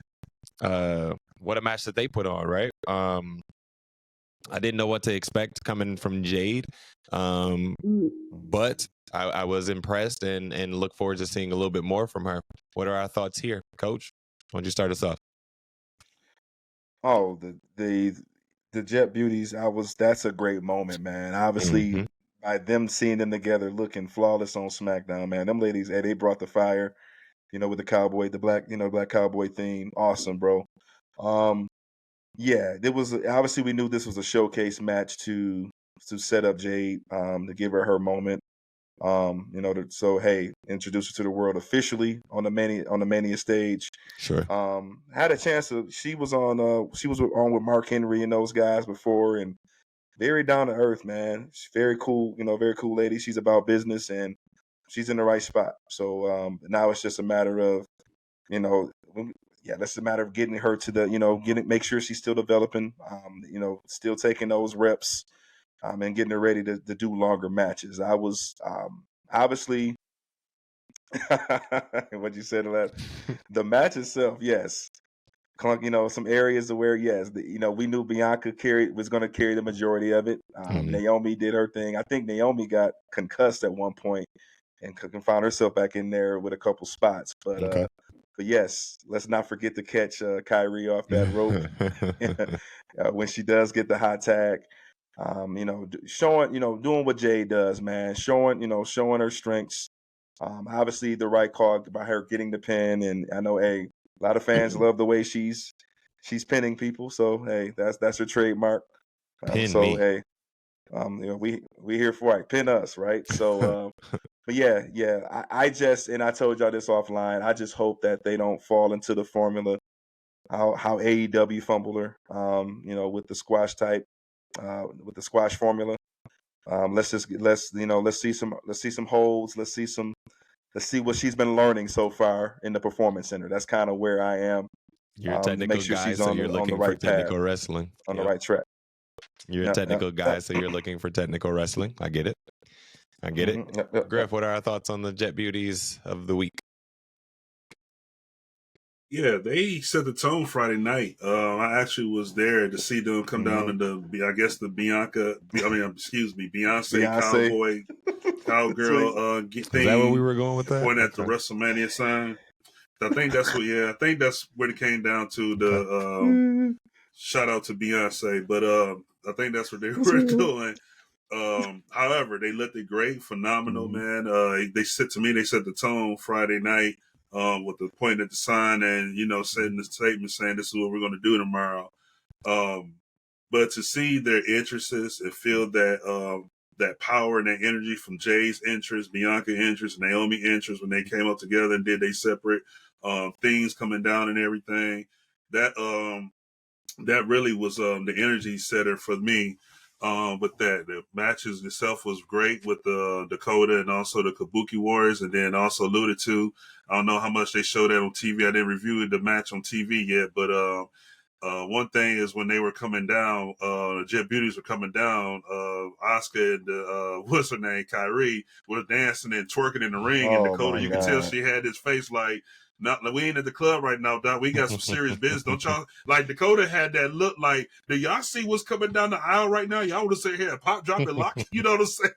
what a match that they put on, right? I didn't know what to expect coming from Jade, but I was impressed and look forward to seeing a little bit more from her. What are our thoughts here, Coach? Why don't you start us off? Oh, the Jet Beauties, that's a great moment, man. Obviously, by them seeing them together looking flawless on SmackDown, man. Them ladies, they brought the fire, with the black cowboy theme. Awesome, bro. It was obviously we knew this was a showcase match to set up Jade, to give her moment. Introduce her to the world officially on the Mania stage. Sure. Had a chance she was on with Mark Henry and those guys before, and very down to earth, man. She's very cool, very cool lady. She's about business and she's in the right spot. So now it's just a matter of, that's a matter of getting her to make sure she's still developing, still taking those reps, and getting her ready to do longer matches. I was obviously what you said about the match itself, yes. Some areas where, we knew Bianca was going to carry the majority of it. Naomi did her thing. I think Naomi got concussed at one point and found herself back in there with a couple spots. But yes, let's not forget to catch Kyrie off that rope when she does get the hot tag. Showing, doing what Jay does, man. Showing her strengths. Obviously, the right call by her getting the pin, and I know, a lot of fans love the way she's pinning people. So hey, that's her trademark. Pin me. Hey, we here for it. Pin us, right? So, but I just, and I told y'all this offline. I just hope that they don't fall into the formula how AEW fumbled her. With the squash with the squash formula. Let's see some holds. Let's see what she's been learning so far in the Performance Center. That's kind of where I am. You're a technical guy, so you're looking for technical wrestling. On the right track. You're a technical guy, so you're looking for technical wrestling. I get it. I get it. Griff, what are our thoughts on the Jet Beauties of the week? Yeah, they set the tone Friday night. I actually was there to see them come down in the Beyonce cowgirl thing. Is that where we were going with that? Pointing at the WrestleMania sign. I think that's what it came down to. The shout out to Beyonce, but I think that's what they were doing. However, they looked great, phenomenal, man. They set the tone Friday night. With the point at the sign and, setting the statement saying this is what we're going to do tomorrow. But to see their interests and feel that power and that energy from Jay's interest, Bianca interest, Naomi interest when they came up together and did they separate things coming down and everything, that really was the energy setter for me. With that, the matches itself was great with the Dakota and also the Kabuki Warriors, and then also alluded to, I don't know how much they showed that on TV. I didn't review the match on TV yet, but one thing is when they were coming down, the Jet Beauties were coming down, Asuka and what's her name, Kyrie, were dancing and twerking in the ring, and Dakota, you could tell she had this face like, we ain't at the club right now, Doc. We got some serious business. Don't y'all, like Dakota had that look like, do y'all see what's coming down the aisle right now? Y'all would have said, here, pop, drop it, lock. You know what I'm saying?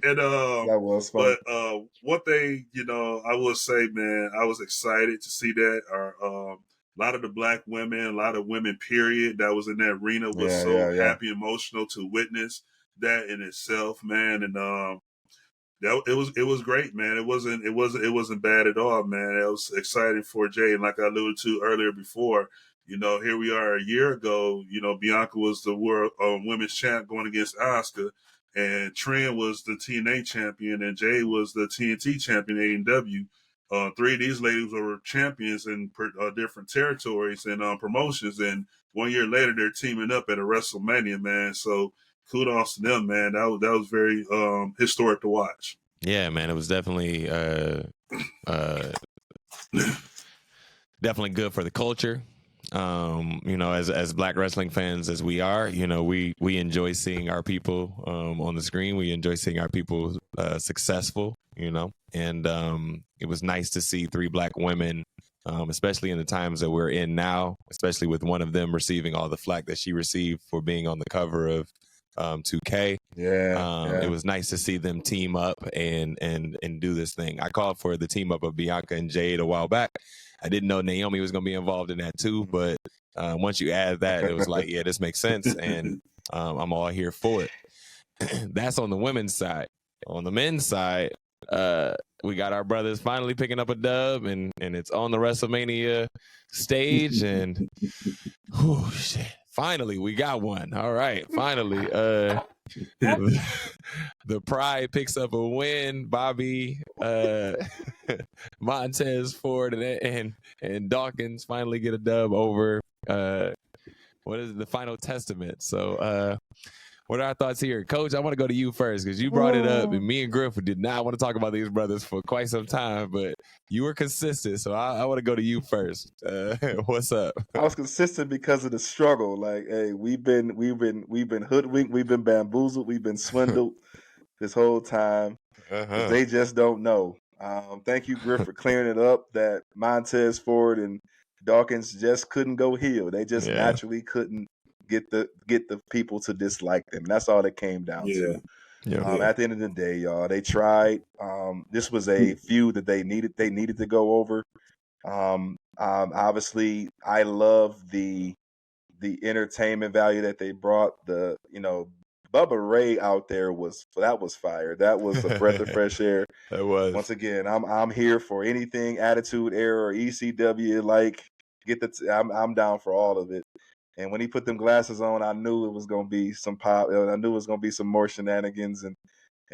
And that was fun. But one thing, I will say, man, I was excited to see that. A lot of the black women, a lot of women, period, that was in that arena was happy, emotional to witness that in itself, man. And it was great, man. It wasn't bad at all, man. It was exciting for Jay, and like I alluded to earlier before, here we are a year ago. Bianca was the world women's champ going against Asuka, and Trent was the TNA champion, and Jay was the TNT champion, AEW. Three of these ladies were champions in different territories and promotions, and 1 year later they're teaming up at a WrestleMania, man. So kudos to them, man. That was very historic to watch. Yeah, man. It was definitely definitely good for the culture. As black wrestling fans as we are, we enjoy seeing our people on the screen. We enjoy seeing our people successful, and it was nice to see three black women, especially in the times that we're in now, especially with one of them receiving all the flack that she received for being on the cover of 2K. It was nice to see them team up and do this thing. I called for the team up of Bianca and Jade a while back. I didn't know Naomi was going to be involved in that too, but once you add that, it was like, yeah, this makes sense, and I'm all here for it. That's on the women's side. On the men's side, we got our brothers finally picking up a dub, and it's on the WrestleMania stage, and shit. Finally, we got one. All right, finally. The Pride picks up a win. Bobby, Montez, Ford, and Dawkins finally get a dub over what is it, the Final Testament. So what are our thoughts here? Coach, I want to go to you first because you brought it up, and me and Griff did not want to talk about these brothers for quite some time, but you were consistent, so I want to go to you first. What's up? I was consistent because of the struggle. Like, hey, we've been hoodwinked, we've been bamboozled, we've been swindled this whole time. They just don't know. Thank you, Griff, for clearing it up that Montez, Ford, and Dawkins just couldn't go heel. They just naturally couldn't get the people to dislike them. That's all it came down to. At the end of the day, y'all, they tried. This was a feud that they needed to go over. Obviously, I love the entertainment value that they brought. Bubba Ray out there was fire. That was a breath of fresh air. That was. Once again, I'm here for anything Attitude Era or ECW. Like, I'm down for all of it. And when he put them glasses on, I knew it was gonna be some pop. I knew it was gonna be some more shenanigans, and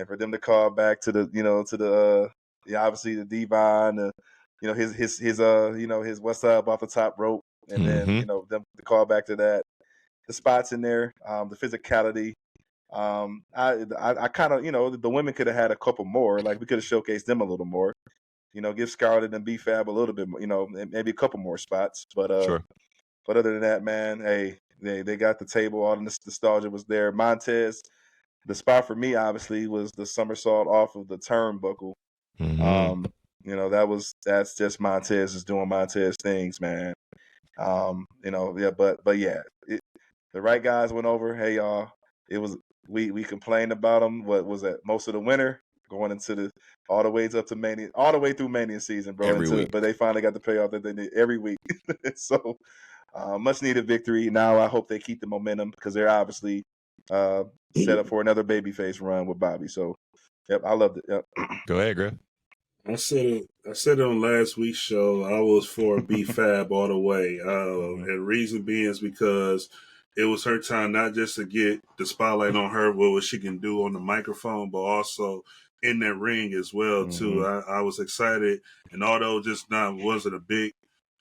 for them to call back to the obviously the Devon, his what's up off the top rope, and then them to call back to that, the spots in there, the physicality. I kind of the women could have had a couple more. Like, we could have showcased them a little more. Give Scarlett and B-Fab a little bit more. Maybe a couple more spots, but sure. But other than that, man, hey, they got the table. All the nostalgia was there. Montez, the spot for me obviously was the somersault off of the turnbuckle. Mm-hmm. That's just Montez is doing Montez things, man. But yeah, the right guys went over. Hey y'all, it was we complained about them. What was that? Most of the winter going into all the way up to Mania, all the way through Mania season, bro. Every week. But they finally got the payoff that they need every week. So much needed victory. Now I hope they keep the momentum because they're obviously set up for another babyface run with Bobby. So, yep, I loved it. Yep. Go ahead, Griff. I said it on last week's show. I was for B-Fab all the way. And reason being is because it was her time not just to get the spotlight on her, what she can do on the microphone, but also in that ring as well, too. I was excited. And although just wasn't a big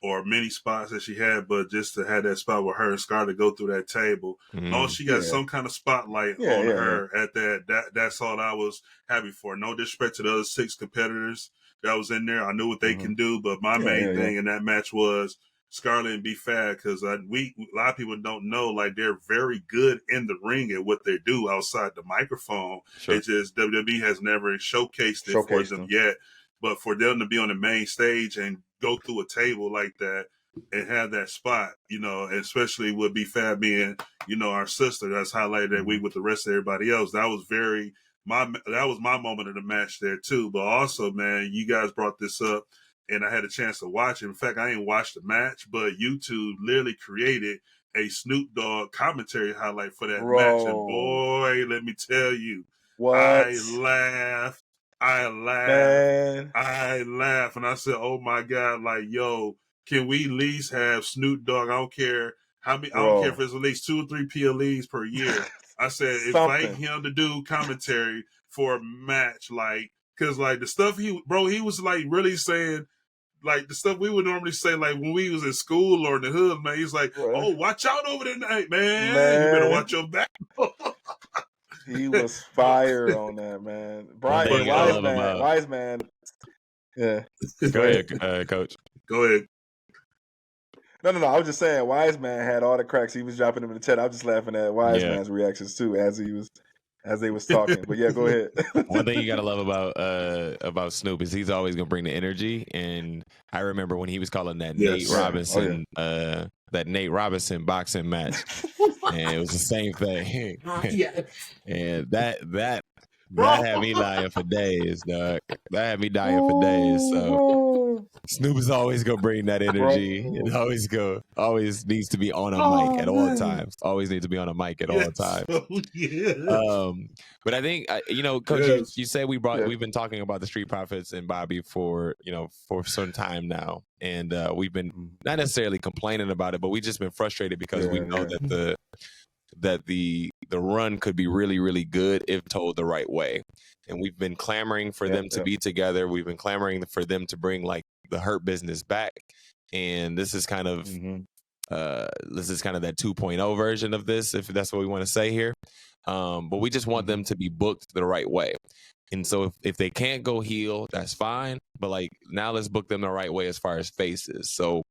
or many spots that she had, but just to have that spot with her and Scarlett go through that table. Long as she got some kind of spotlight on her at that's all I was happy for. No disrespect to the other 6 competitors that was in there. I knew what they can do, but my main thing in that match was Scarlett and B-Fab, because a lot of people don't know, like, they're very good in the ring at what they do outside the microphone. Sure. It's just WWE has never showcased it for them yet. But for them to be on the main stage and go through a table like that and have that spot, especially with B-Fab being, our sister, that's highlighted that week with the rest of everybody else. That was my moment of the match there too. But also, man, you guys brought this up and I had a chance to watch it. In fact, I ain't watched the match, but YouTube literally created a Snoop Dogg commentary highlight for that match. And boy, let me tell you, I laughed. Man. I laughed, and I said, "Oh my God!" Like, yo, can we at least have Snoop Dogg? I don't care how many. I don't care if it's at least 2 or 3 PLEs per year. I said, invite him to do commentary for a match, like, because like the stuff he was like really saying. Like the stuff we would normally say, like when we was in school or in the hood, man, he's like, "Oh, watch out over there tonight, man. You better watch your back." He was fire on that, man. Wise man. Yeah. Go ahead, Coach. Go ahead. No. I was just saying, Wise Man had all the cracks. He was dropping them in the chat. I was just laughing at Wise Man's reactions too as they was talking. But yeah, go ahead. One thing you gotta love about Snoop is he's always gonna bring the energy. And I remember when he was calling that Nate Robinson, that Nate Robinson boxing match, and it was the same thing. And that had me dying for days, dog. That had me dying for days. So Snoop is always gonna bring that energy. And always needs to be on a mic at all times. Always needs to be on a mic at all times. But I think Coach, you said we've been talking about the Street Profits and Bobby for some time now, and we've been not necessarily complaining about it, but we've just been frustrated because we know that the run could be really, really good if told the right way. And we've been clamoring for them to be together. We've been clamoring for them to bring like the Hurt Business back. And this is kind of that 2.0 version of this, if that's what we want to say here. But we just want them to be booked the right way. And so if they can't go heel, that's fine. But like now let's book them the right way as far as faces. So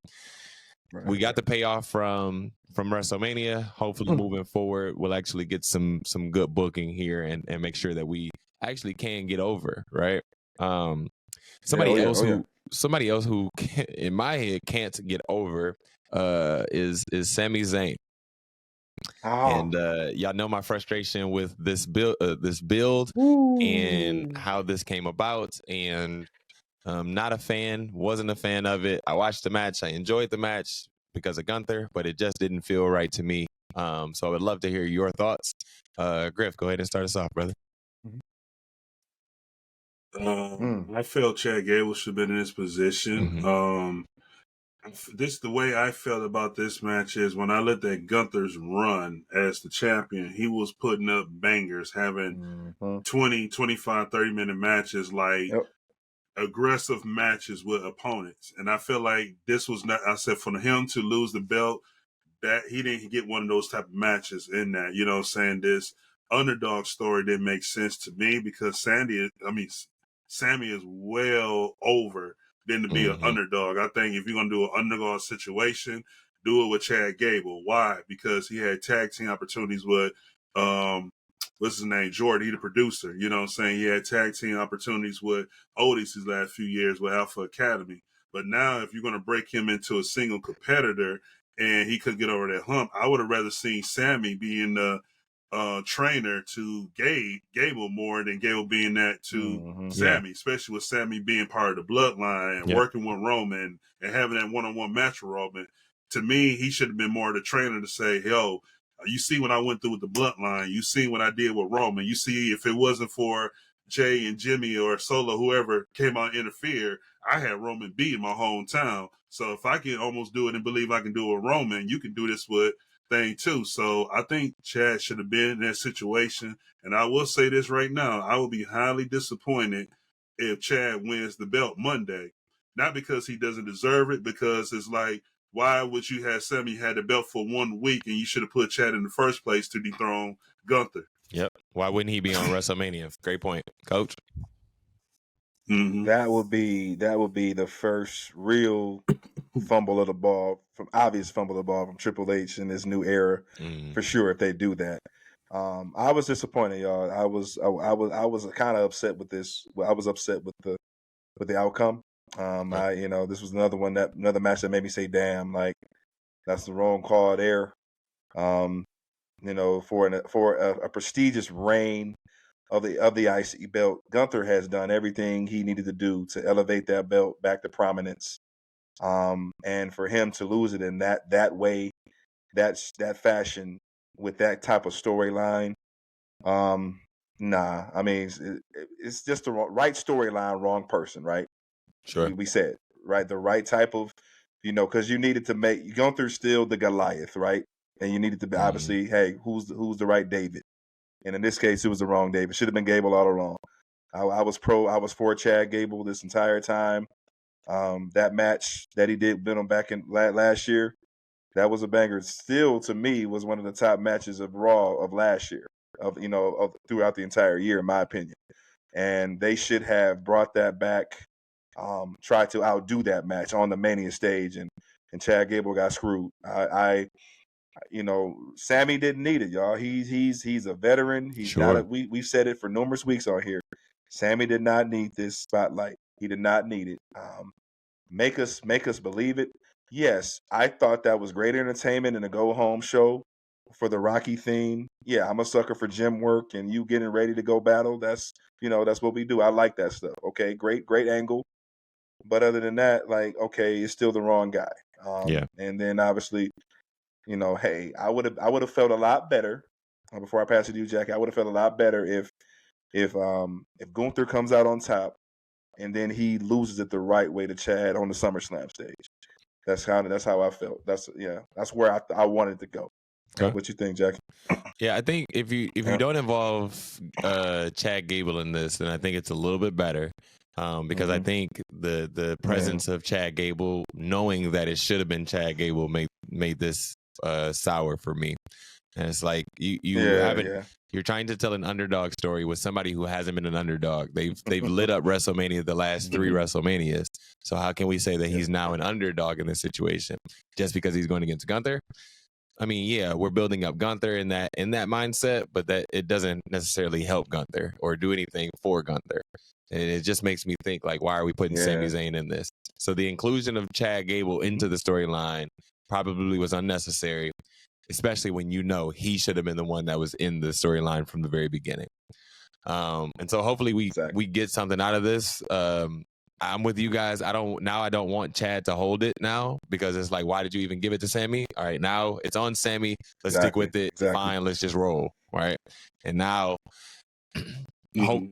we got the payoff from WrestleMania. Hopefully moving forward, we'll actually get some good booking here and make sure that we actually can get over, right? Somebody else who in my head can't get over is Sami Zayn. And y'all know my frustration with this build and how this came about, and wasn't a fan of it. I watched the match. I enjoyed the match because of Gunther, but it just didn't feel right to me. So I would love to hear your thoughts. Griff, go ahead and start us off, brother. I felt Chad Gable should have been in this position. The way I felt about this match is when I looked at Gunther's run as the champion, he was putting up bangers, having 20, 25, 30-minute matches, like aggressive matches with opponents. And I feel like this was not, I said, for him to lose the belt, that he didn't get one of those type of matches in that, you know what I'm saying? This underdog story didn't make sense to me because Sammy is well over than to be an underdog. I think if you're going to do an underdog situation, do it with Chad Gable. Why? Because he had tag team opportunities with what's his name, Jordan, he the producer. You know what I'm saying? He had tag team opportunities with Otis his last few years with Alpha Academy. But now if you're going to break him into a single competitor and he could get over that hump, I would have rather seen Sammy being the trainer to Gable more than Gable being that to Sammy, especially with Sammy being part of the bloodline and working with Roman and having that one-on-one match with Roman. To me, he should have been more the trainer to say, yo, you see what I went through with the bloodline. You see what I did with Roman. You see, if it wasn't for Jay and Jimmy or Solo, whoever came out and interfered, I had Roman beat in my hometown. So if I can almost do it and believe I can do it with Roman, you can do this with thing too. So I think Chad should have been in that situation. And I will say this right now, I will be highly disappointed if Chad wins the belt Monday. Not because he doesn't deserve it, because it's like, why would you have Sammy had the belt for 1 week and you should have put Chad in the first place to dethrone Gunther? Yep. Why wouldn't he be on WrestleMania? Great point, Coach. Mm-hmm. That would be the first real fumble of the ball, from Triple H in this new era, for sure. If they do that, I was disappointed, y'all. I was kind of upset with this. I was upset with the outcome. This was another match that made me say, "Damn, like that's the wrong call there." For a prestigious reign of the IC belt, Gunther has done everything he needed to do to elevate that belt back to prominence. And for him to lose it in that way, that fashion, with that type of storyline, nah. I mean, it's just the right storyline, wrong person, right? Sure. We said, right, the right type of, because you needed to make Gunther's still the Goliath, right? And you needed to be obviously, hey, who's the right David? And in this case, it was the wrong David. Should have been Gable all along. I was for Chad Gable this entire time. That match that he did with him back in last year, that was a banger. Still, to me, was one of the top matches of Raw of last year, of throughout the entire year, in my opinion. And they should have brought that back, tried to outdo that match on the Mania stage, and Chad Gable got screwed. Sammy didn't need it, y'all. He's a veteran. He's not. We've said it for numerous weeks on here. Sammy did not need this spotlight. He did not need it. Make us believe it. Yes, I thought that was great entertainment in a go home show for the Rocky theme. Yeah, I'm a sucker for gym work and you getting ready to go battle. That's what we do. I like that stuff. Okay, great angle. But other than that, like, okay, it's still the wrong guy. And then obviously, hey, I would have felt a lot better before I pass it to you, Jackie. I would have felt a lot better if Gunther comes out on top and then he loses it the right way to Chad on the SummerSlam stage. That's how I felt. That's where I wanted to go. Okay. What you think, Jackie? Yeah, I think if you don't involve Chad Gable in this, then I think it's a little bit better. Because I think the presence of Chad Gable, knowing that it should have been Chad Gable, made this sour for me. And it's like you're trying to tell an underdog story with somebody who hasn't been an underdog. They've lit up WrestleMania the last 3 WrestleManias. So how can we say that he's now an underdog in this situation just because he's going against Gunther? I mean, yeah, we're building up Gunther in that mindset, but that it doesn't necessarily help Gunther or do anything for Gunther. And it just makes me think, like, why are we putting Sami Zayn in this? So the inclusion of Chad Gable into the storyline probably was unnecessary, especially when he should have been the one that was in the storyline from the very beginning. And so hopefully we get something out of this. I'm with you guys. I don't want Chad to hold it now, because it's like, why did you even give it to Sammy? All right, now it's on Sammy. Let's stick with it. Exactly. Fine, let's just roll. Right. And now hope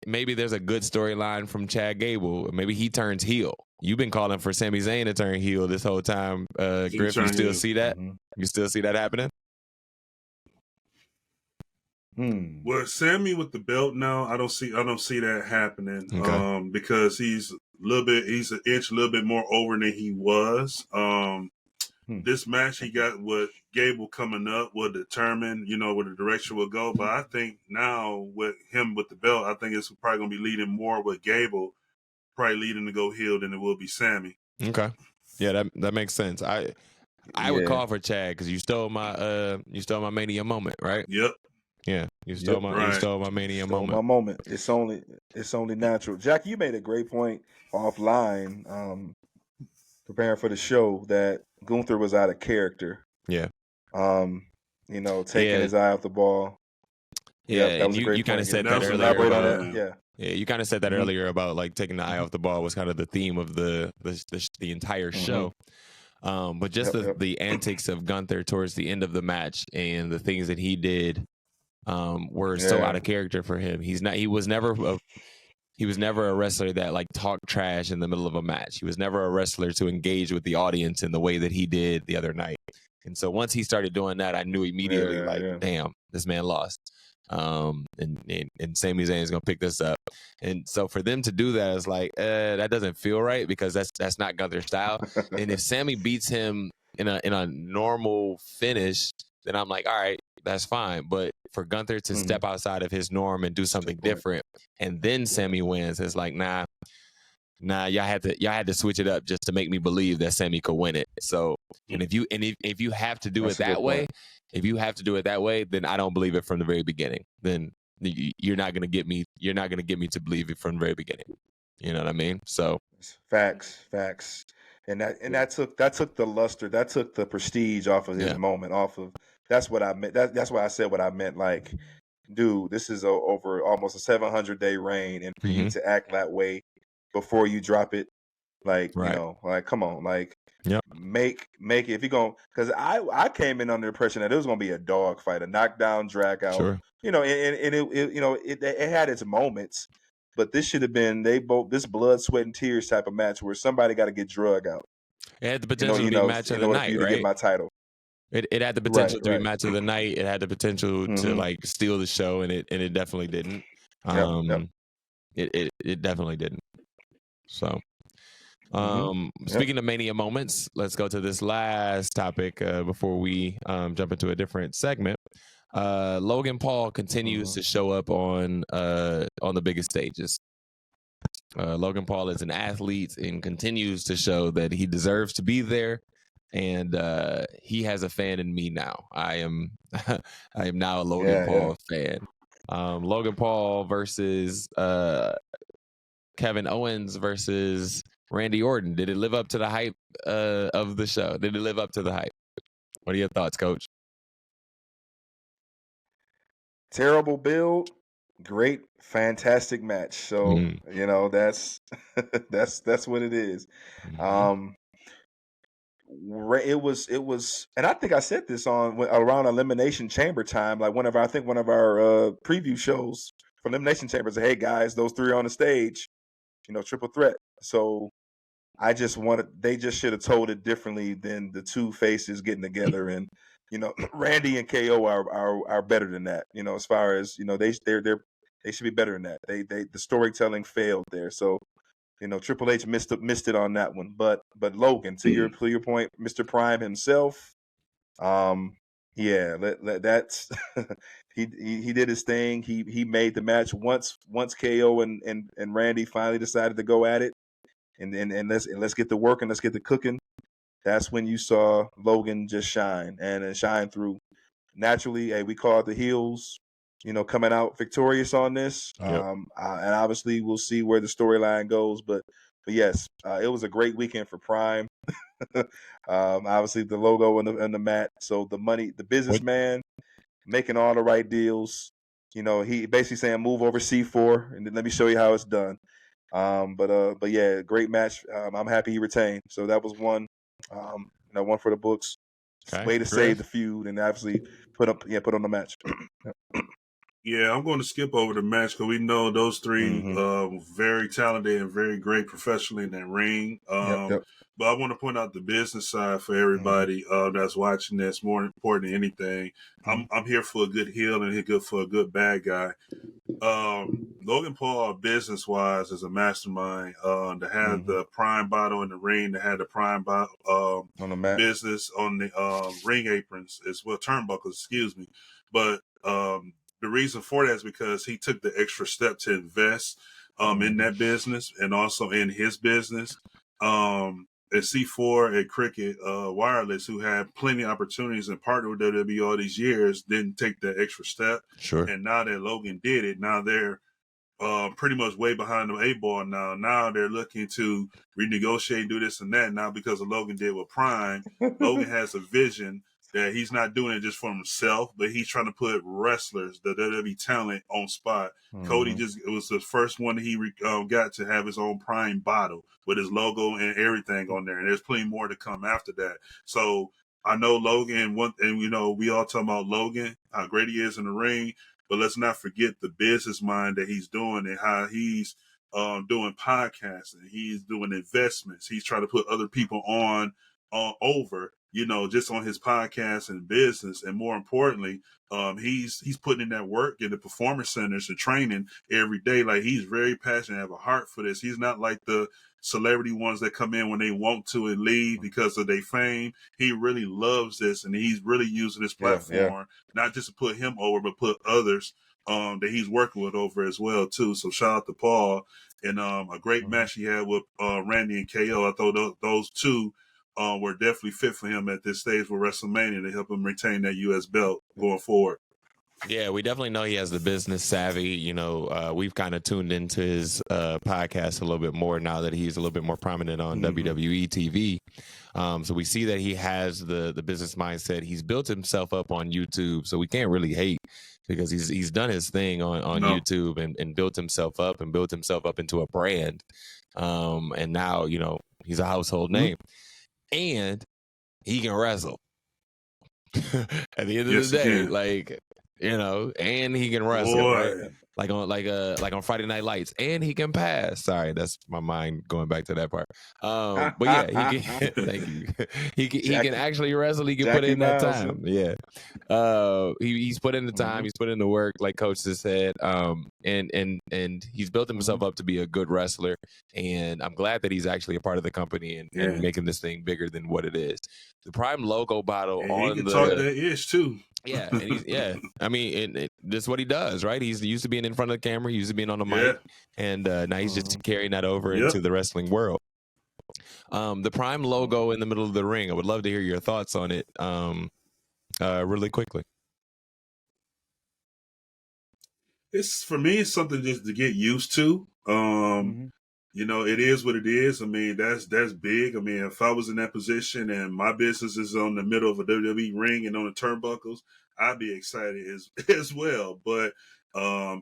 maybe there's a good storyline from Chad Gable. Maybe he turns heel. You've been calling for Sami Zayn to turn heel this whole time. Griff, you still see that? You still see that happening? Well, Sammy with the belt now, I don't see that happening. Okay. Because he's an inch a little bit more over than he was. This match he got with Gable coming up will determine, where the direction will go. But I think now with him with the belt, I think it's probably going to be leading more with Gable, probably leading to go heel than it will be Sammy. Okay. Yeah, that makes sense. I would call for Chad because you stole my Mania moment, right? Yep. Yeah, you stole my Mania moment. My moment. It's only natural. Jack, you made a great point offline, preparing for the show, that Gunther was out of character. Yeah. Taking his eye off the ball. Yeah, that was a great point. You kind of said that earlier. Elaborate on that. Yeah, you kind of said that earlier about like taking the eye off the ball was kind of the theme of the entire show. But just the antics of Gunther towards the end of the match and the things that he did were so out of character for him. He was never a wrestler that like talked trash in the middle of a match. He was never a wrestler to engage with the audience in the way that he did the other night. And so once he started doing that, I knew immediately, damn, this man lost. And Sami Zayn is gonna pick this up. And so for them to do that is like, that doesn't feel right, because that's not Gunther's style. And if Sami beats him in a normal finish, then I'm like, all right, that's fine. But for Gunther to step outside of his norm and do something different, and then Sami wins, it's like, nah, y'all had to switch it up just to make me believe that Sami could win it. So, and if you have to do it that way, then I don't believe it from the very beginning. Then you're not gonna get me to believe it from the very beginning. You know what I mean? So facts, and that took the luster, that took the prestige off of his moment. That's what I meant. That's why I said what I meant. Like, dude, this is over almost a 700-day reign, and for you to act that way before you drop it, like, like, come on, like, make it. If you're going, because I came in under the impression that it was going to be a dog fight, a knockdown, drag out. Sure. And it had its moments, but this should have been this blood, sweat, and tears type of match where somebody got to get drug out. It had the potential to be match of the night, right? To get my title. It had the potential to be match of the night. It had the potential to like steal the show, and it definitely didn't. It definitely didn't. So, speaking of Mania moments, let's go to this last topic before we jump into a different segment. Logan Paul continues to show up on the biggest stages. Logan Paul is an athlete and continues to show that he deserves to be there. And he has a fan in me now. I am now a Logan Paul fan. Logan Paul versus Kevin Owens versus Randy Orton. Did it live up to the hype of the show? Did it live up to the hype? What are your thoughts, Coach? Terrible build, great, fantastic match. So that's that's what it is. It was, and I think I said this around Elimination Chamber time, like one of our preview shows for Elimination Chamber. Say, hey guys, those three on the stage, triple threat. So they just should have told it differently than the two faces getting together. And Randy and KO are better than that. As far as they should be better than that. The storytelling failed there. So Triple H missed it on that one. But Logan, to your point, Mr. Prime himself, that's he did his thing. He made the match once KO and Randy finally decided to go at it, and let's get to work and let's get to cooking. That's when you saw Logan just shine and shine through. Naturally, hey, we called the heels, coming out victorious on this. And obviously we'll see where the storyline goes. But yes, it was a great weekend for Prime. Obviously the logo and the mat. So the businessman making all the right deals. He basically saying move over C4 and then let me show you how it's done. But yeah, great match. I'm happy he retained. So that was one for the books. Okay. Way to save the feud and obviously put on the match. Yeah, I'm going to skip over the match because we know those three very talented and very great professionally in that ring. But I want to point out the business side for everybody that's watching. That's more important than anything. I'm here for a good heel and here for a good bad guy. Logan Paul, business wise, is a mastermind. To have the Prime bottle in the ring, to have the Prime bottle on the mat, business on the ring aprons as well, turnbuckles. Excuse me, but the reason for that is because he took the extra step to invest in that business and also in his business. C4 and Cricket Wireless, who had plenty of opportunities and partnered with WWE all these years, didn't take that extra step. Sure. And now that Logan did it, now they're pretty much way behind the eight ball now. Now they're looking to renegotiate, do this and that. Now because of Logan did with Prime, Logan has a vision that he's not doing it just for himself, but he's trying to put wrestlers, the WWE talent, on spot. Mm-hmm. Cody it was the first one he got to have his own Prime bottle with his logo and everything on there. And there's plenty more to come after that. So I know Logan, and we all talking about Logan, how great he is in the ring. But let's not forget the business mind that he's doing and how he's doing podcasting. He's doing investments. He's trying to put other people on over, just on his podcast and business. And more importantly, he's putting in that work in the performance centers and training every day. Like, he's very passionate, have a heart for this. He's not like the celebrity ones that come in when they want to and leave because of their fame. He really loves this, and he's really using this platform not just to put him over, but put others that he's working with over as well too. So shout out to Paul, and a great match he had with Randy and KO. I thought those two were definitely fit for him at this stage with WrestleMania to help him retain that U.S. belt going forward. Yeah, we definitely know he has the business savvy. We've kind of tuned into his podcast a little bit more now that he's a little bit more prominent on WWE TV. So we see that he has the business mindset. He's built himself up on YouTube, so we can't really hate because he's done his thing on YouTube and built himself up into a brand. And now, he's a household name. And he can wrestle. At the end of the day, and he can wrestle, right? Like on Friday Night Lights, and he can pass. Sorry, that's my mind going back to that part. But yeah, he can. Thank you. He can actually wrestle. He can put in that time. Yeah, he's put in the time. He's put in the work, like Coach just said. And he's built himself up to be a good wrestler. And I'm glad that he's actually a part of the company and making this thing bigger than what it is. The Prime logo bottle on he can talk that ish too. Yeah, and I mean, this is what he does, right? He's used to being in front of the camera, used to being on the mic, and now he's just carrying that over into the wrestling world. The Prime logo in the middle of the ring, I would love to hear your thoughts on it really quickly. For me, it's something just to get used to. It is what it is. I mean, that's big. I mean, if I was in that position and my business is on the middle of a WWE ring and on the turnbuckles, I'd be excited as well. But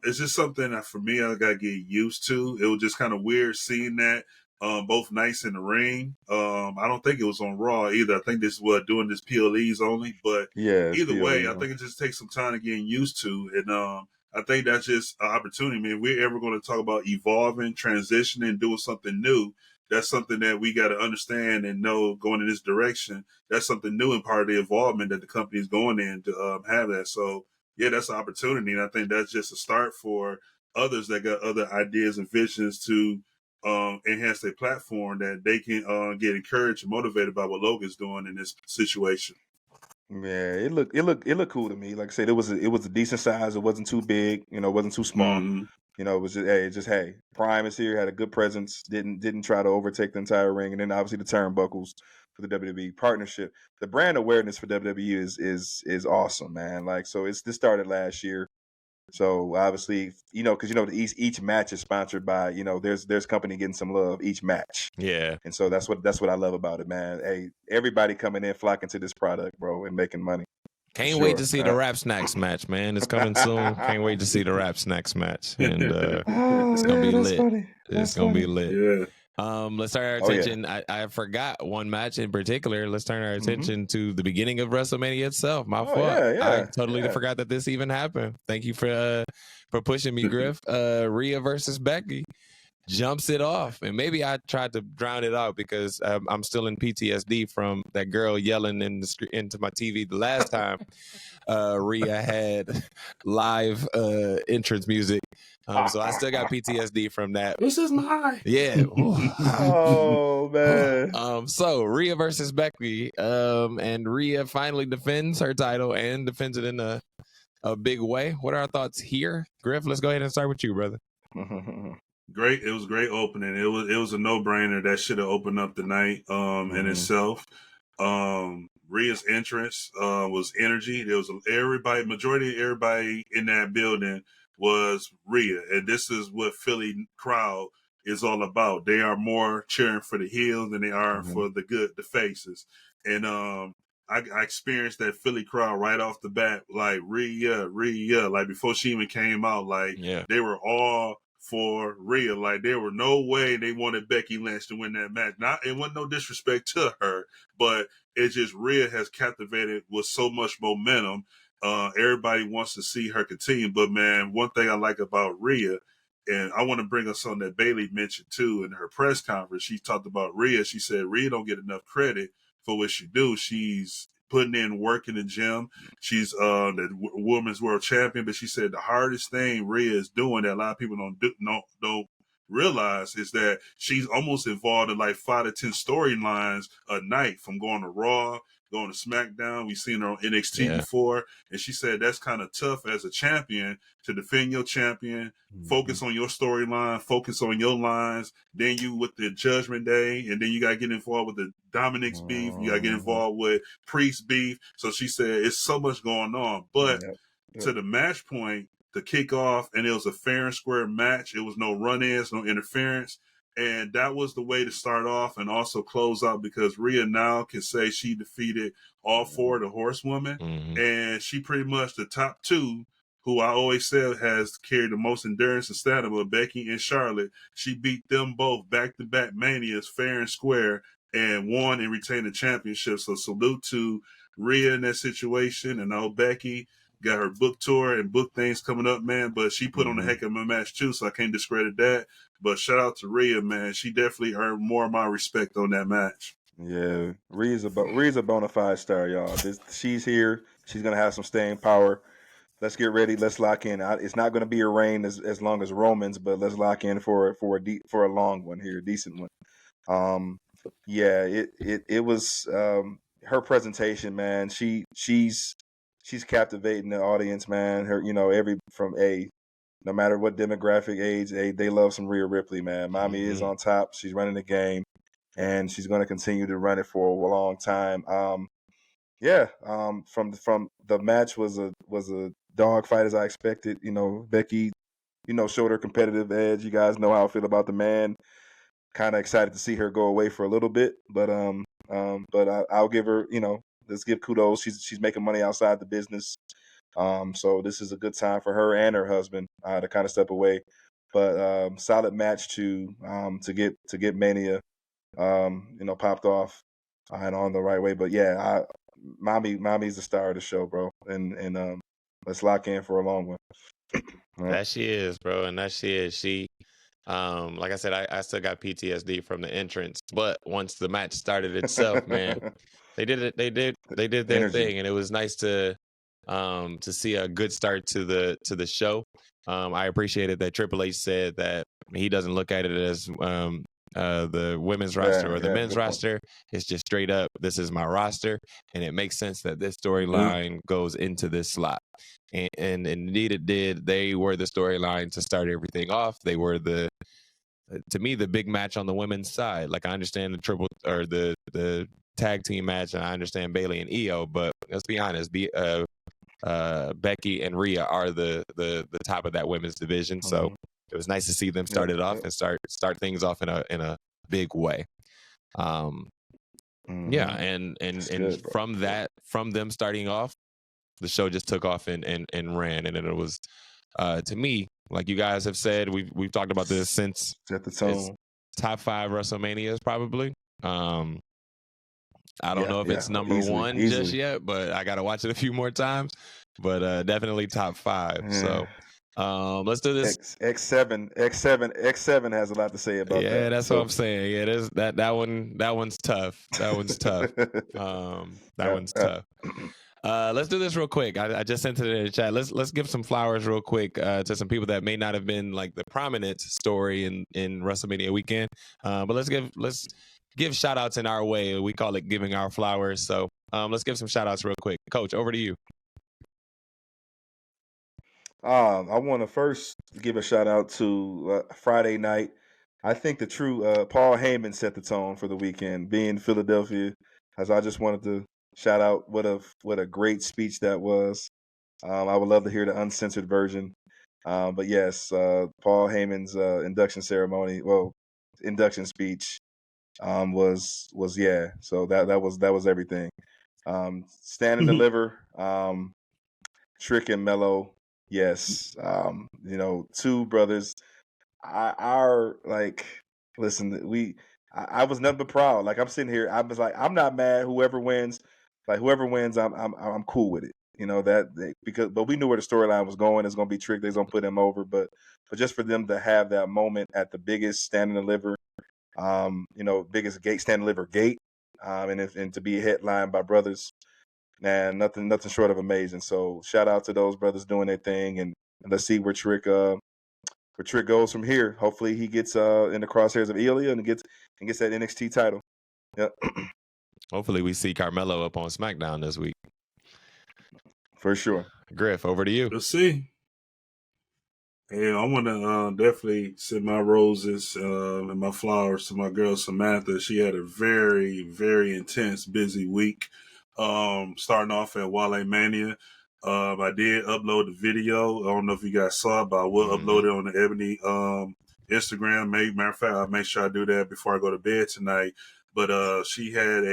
it's just something that for me, I got to get used to. It was just kind of weird seeing that both nights in the ring. I don't think it was on Raw either. I think this is doing this PLEs only. But either way, I think it just takes some time to get used to. And I think that's just an opportunity. I mean, if we're ever going to talk about evolving, transitioning, doing something new, that's something that we got to understand and know going in this direction. That's something new and part of the involvement that the company is going in to have that. So, yeah, that's an opportunity. And I think that's just a start for others that got other ideas and visions to enhance their platform, that they can get encouraged and motivated by what Logan's doing in this situation. Yeah, it looked cool to me. Like I said, it was a decent size. It wasn't too big, it wasn't too small. It was just Prime is here, had a good presence, didn't try to overtake the entire ring, and then obviously the turnbuckles for the WWE partnership. The brand awareness for WWE is awesome, man. Like, so this started last year. So obviously, because each match is sponsored by, there's company getting some love each match. Yeah. And so that's what I love about it, man. Hey, everybody coming in flocking to this product, bro, and making money. Can't wait to see the Rap Snacks match, man. It's coming soon. Can't wait to see the Rap Snacks match. And it's gonna be lit. It's gonna be lit. Yeah. Let's turn our attention. I forgot one match in particular. Let's turn our attention to the beginning of WrestleMania itself. My fault. I totally forgot that this even happened. Thank you for pushing me, Griff. Rhea versus Becky jumps it off, and maybe I tried to drown it out because I'm still in PTSD from that girl yelling into my TV the last time Rhea had live entrance music. So I still got PTSD from that. This is mine. Yeah. Oh man. So Rhea versus Becky, and Rhea finally defends her title and defends it in a big way. What are our thoughts here, Griff? Let's go ahead and start with you, brother. Great. It was great opening. It was a no-brainer that should have opened up the night in itself. Rhea's entrance was energy. There was majority of everybody in that building was Rhea, and this is what Philly crowd is all about. They are more cheering for the heels than they are for the faces. And I experienced that Philly crowd right off the bat, like Rhea, like before she even came out, like they were all for Rhea. Like there were no way they wanted Becky Lynch to win that match. It wasn't no disrespect to her, but it's just Rhea has captivated with so much momentum. Everybody wants to see her continue. But man, one thing I like about Rhea, and I want to bring up something that Bayley mentioned too in her press conference. She talked about Rhea. She said Rhea don't get enough credit for what she do. She's putting in work in the gym. She's the women's world champion, but she said the hardest thing Rhea is doing that a lot of people don't realize is that she's almost involved in like 5 to 10 storylines a night, from going to Raw, going to SmackDown. We've seen her on NXT before, and she said that's kind of tough as a champion to defend your champion, focus on your storyline, focus on your lines. Then you with the Judgment Day, and then you got to get involved with the Dominic's beef. You got to get involved with Priest beef. So she said it's so much going on. But to the match point, the kickoff, and it was a fair and square match. It was no run-ins, no interference. And that was the way to start off and also close out, because Rhea now can say she defeated all 4 of the horsewomen. And she pretty much the top 2, who I always said has carried the most endurance and stamina, Becky and Charlotte. She beat them both back-to-back Manias fair and square and won and retained the championship. So salute to Rhea in that situation. And now Becky got her book tour and book things coming up, man. But she put on a heck of a match too, so I can't discredit that. But shout out to Rhea, man. She definitely earned more of my respect on that match. Yeah, Rhea's a bona fide star, y'all. She's here. She's gonna have some staying power. Let's get ready. Let's lock in. It's not going to be a reign as long as Roman's, but let's lock in for a long one here, a decent one. It was her presentation, man. She's captivating the audience, man. Her, no matter what demographic age, they love some Rhea Ripley, man. Mommy is on top. She's running the game, and she's going to continue to run it for a long time. From the match was a dog fight as I expected. Becky, showed her competitive edge. You guys know how I feel about the man. Kind of excited to see her go away for a little bit, but I'll give her, let's give kudos. She's making money outside the business. So this is a good time for her and her husband to kind of step away. But solid match to get Mania, popped off and on the right way. But yeah, Mommy's the star of the show, bro. And let's lock in for a long one. Right. That she is, bro, and that she is. She, like I said, I still got PTSD from the entrance, but once the match started itself, man, they did it. They did their thing, and it was nice to see a good start to the show. I appreciated that Triple H said that he doesn't look at it as the women's roster or the men's roster. It's just straight up, this is my roster, and it makes sense that this storyline goes into this slot. And indeed it did. They were the storyline to start everything off. They were to me, the big match on the women's side. Like, I understand the tag team match, and I understand Bayley and Io, but let's be honest, Becky and Rhea are the top of that women's division. So it was nice to see them start it off and start things off in a big way. Yeah, and good, from them starting off, the show just took off and ran, and it was to me, like you guys have said, we've talked about this since set the tone. Top 5 WrestleManias probably. I don't know if it's number one just yet, but I got to watch it a few more times. But definitely top 5. So let's do this. X7 has a lot to say about that. Yeah, that's what I'm saying. Yeah, that one's tough. That one's tough. One's tough. Let's do this real quick. I just sent it in the chat. Let's give some flowers real quick to some people that may not have been like the prominent story in WrestleMania weekend. But let's give shout outs in our way. We call it giving our flowers. So let's give some shout outs real quick. Coach, over to you. I want to first give a shout out to Friday night. I think the true Paul Heyman set the tone for the weekend. Being Philadelphia, as I just wanted to shout out what a great speech that was. I would love to hear the uncensored version. But yes, Paul Heyman's induction speech was yeah. So that was everything. Stand and deliver. Trick and Mello, yes. Two brothers. I was nothing but proud. Like I'm sitting here, I was like, I'm not mad. Whoever wins, I'm cool with it. But we knew where the storyline was going. It's gonna be Trick. They're gonna put him over, but just for them to have that moment at the biggest stand and deliver, biggest stand and deliver gate, and to be headlined by brothers. Man, nothing short of amazing. So shout out to those brothers doing their thing, and let's see where Trick goes from here. Hopefully he gets in the crosshairs of Ilya and gets that NXT title. Yeah. Hopefully we see Carmelo up on SmackDown this week. For sure. Griff, over to you. Let's see. Hey, I want to definitely send my roses and my flowers to my girl Samantha. She had a very, very intense, busy week. Starting off at Wrestlemania. I did upload the video. I don't know if you guys saw it, but I will upload it on the Ebony Instagram. Matter of fact, I'll make sure I do that before I go to bed tonight. But she had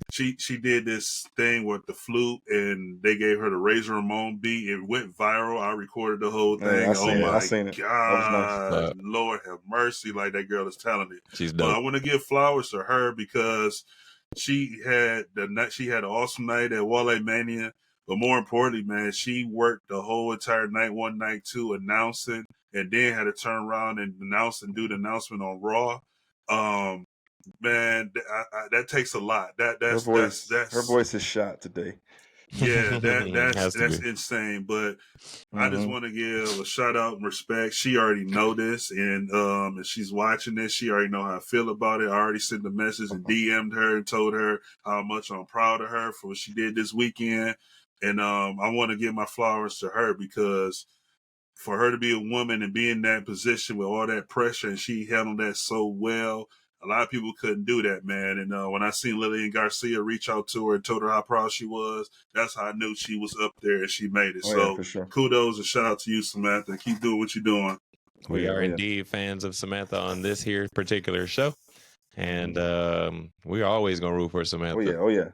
she did this thing with the flute, and they gave her the Razor Ramon beat. It went viral. I recorded the whole thing. Hey, I seen it. God, Lord have mercy! Like that girl is talented. She's dope. But I want to give flowers to her because she had an awesome night at Wrestlemania. But more importantly, man, she worked the whole entire night, one night, two, announcing, and then had to turn around and announce and do the announcement on Raw. Man, that takes a lot. Her voice is shot today. Yeah, that's insane. But I just want to give a shout out and respect. She already know this, and if she's watching this, she already know how I feel about it. I already sent a message and DM'd her and told her how much I'm proud of her for what she did this weekend. And I want to give my flowers to her because for her to be a woman and be in that position with all that pressure, and she handled that so well. A lot of people couldn't do that, man. And when I seen Lillian Garcia reach out to her and told her how proud she was, that's how I knew she was up there and she made it. For sure. Kudos and shout out to you, Samantha. Keep doing what you're doing. We are indeed fans of Samantha on this here particular show. And we are always going to root for Samantha. Oh, yeah.